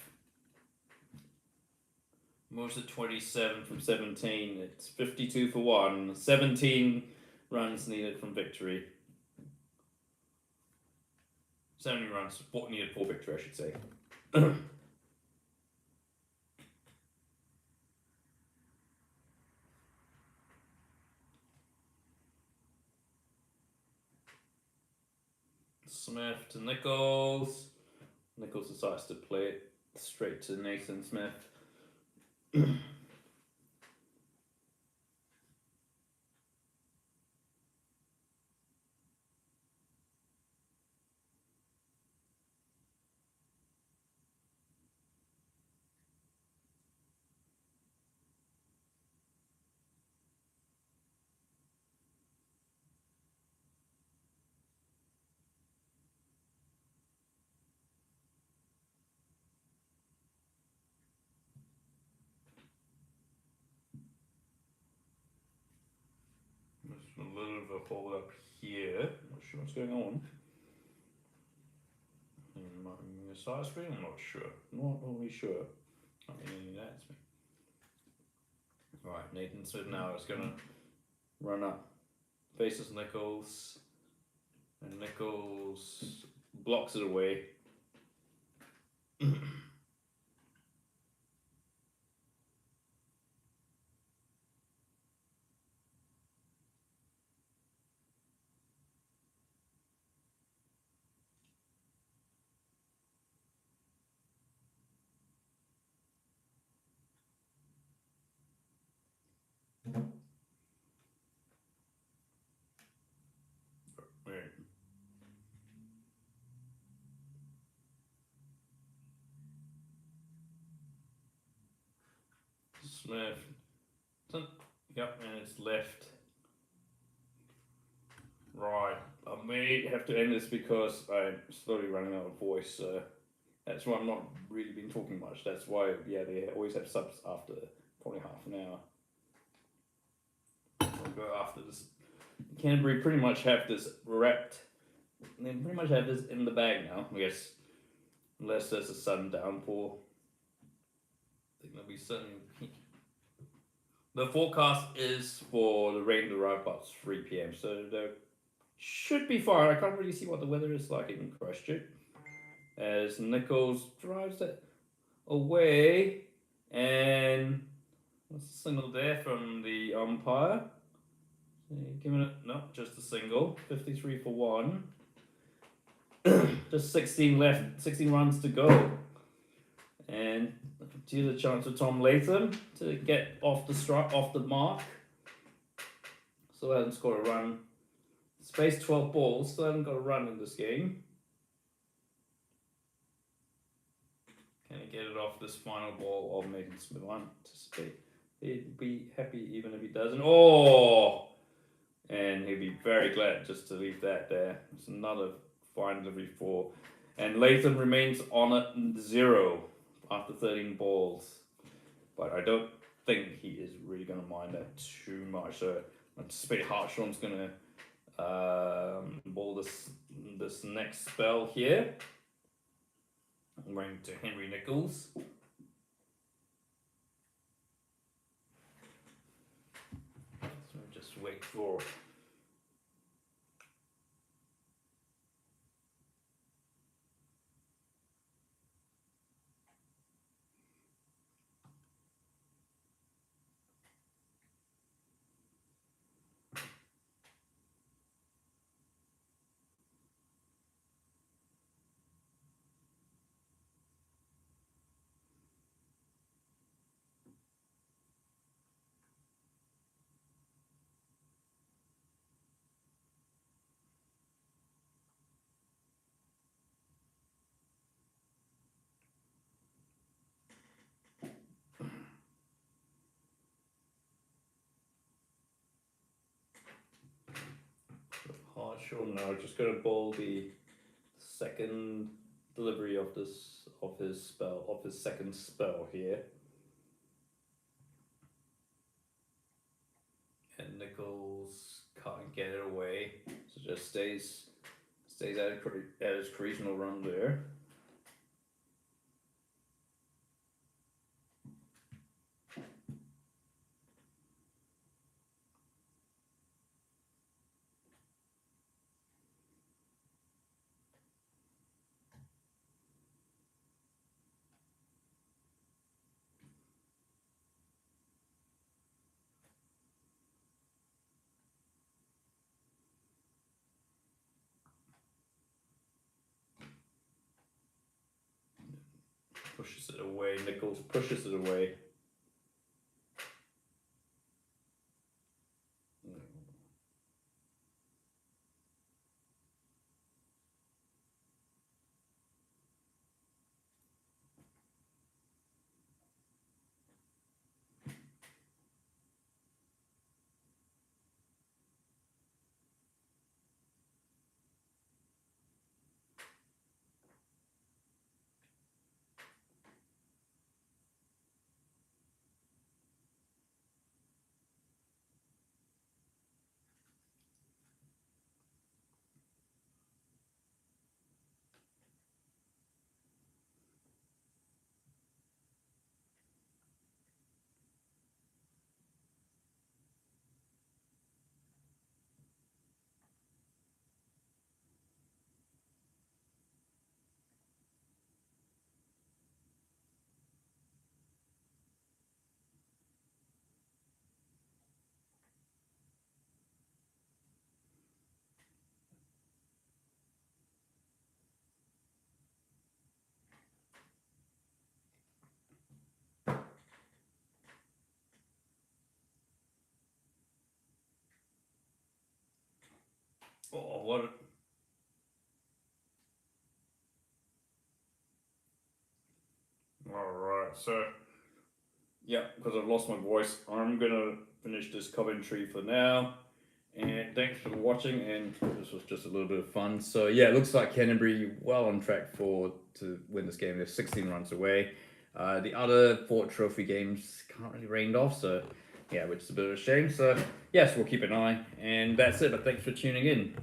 S1: Moves to 27 from 17. It's 52 for 1. 17 runs needed from victory. 70 runs needed for victory, I should say. Smith to Nichols. Nichols decides to play it straight to Nathan Smith. There's a little bit of a hold up here. Not sure what's going on. The side screen, I'm not sure. Not really sure. I mean, that's me. Alright, Nathan Smith now is gonna run up. Faces Nichols. And Nichols blocks it away. Right. Smith. Yep, and it's left. Right. I may have to end this because I'm slowly running out of voice. That's why I'm not really been talking much. That's why, yeah, they always have subs after probably half an hour. We'll go after this. Canterbury pretty much have this wrapped. They pretty much have this in the bag now, I guess. Unless there's a sudden downpour. I think there'll be sudden. The forecast is for the rain to arrive about 3 p.m. So there should be fine. I can't really see what the weather is like in Christchurch. As Nichols drives it away, and what's the signal there from the umpire? Giving it, no, just a single. 53 for 1. Just 16 left, 16 runs to go. And here's a chance for Tom Latham to get off the mark. Still hasn't scored a run. Space 12 balls, still hasn't got a run in this game. Can he get it off this final ball of Nathan Smith? I anticipate he'd be happy even if he doesn't. Oh! And he'd be very glad just to leave that there. It's another fine delivery for. And Latham remains on at 0 after 13 balls. But I don't think he is really going to mind that too much. So I anticipate Hartshorn's going to ball this next spell here. I'm going to Henry Nichols. So just wait for. Hartshorn now just going to bowl the second delivery of his second spell here. And Nichols
S2: Can't get it away. So just stays at his creational run there. Pushes it away. Nichols pushes it away. Oh, what? Alright, so yeah, because I've lost my voice, I'm gonna finish this commentary for now. And thanks for watching, and this was just a little bit of fun. So yeah, it looks like Canterbury well on track to win this game. They're 16 runs away. The other 4 trophy games can't really rain off, so yeah, which is a bit of a shame. So yes, we'll keep an eye, and that's it. But thanks for tuning in.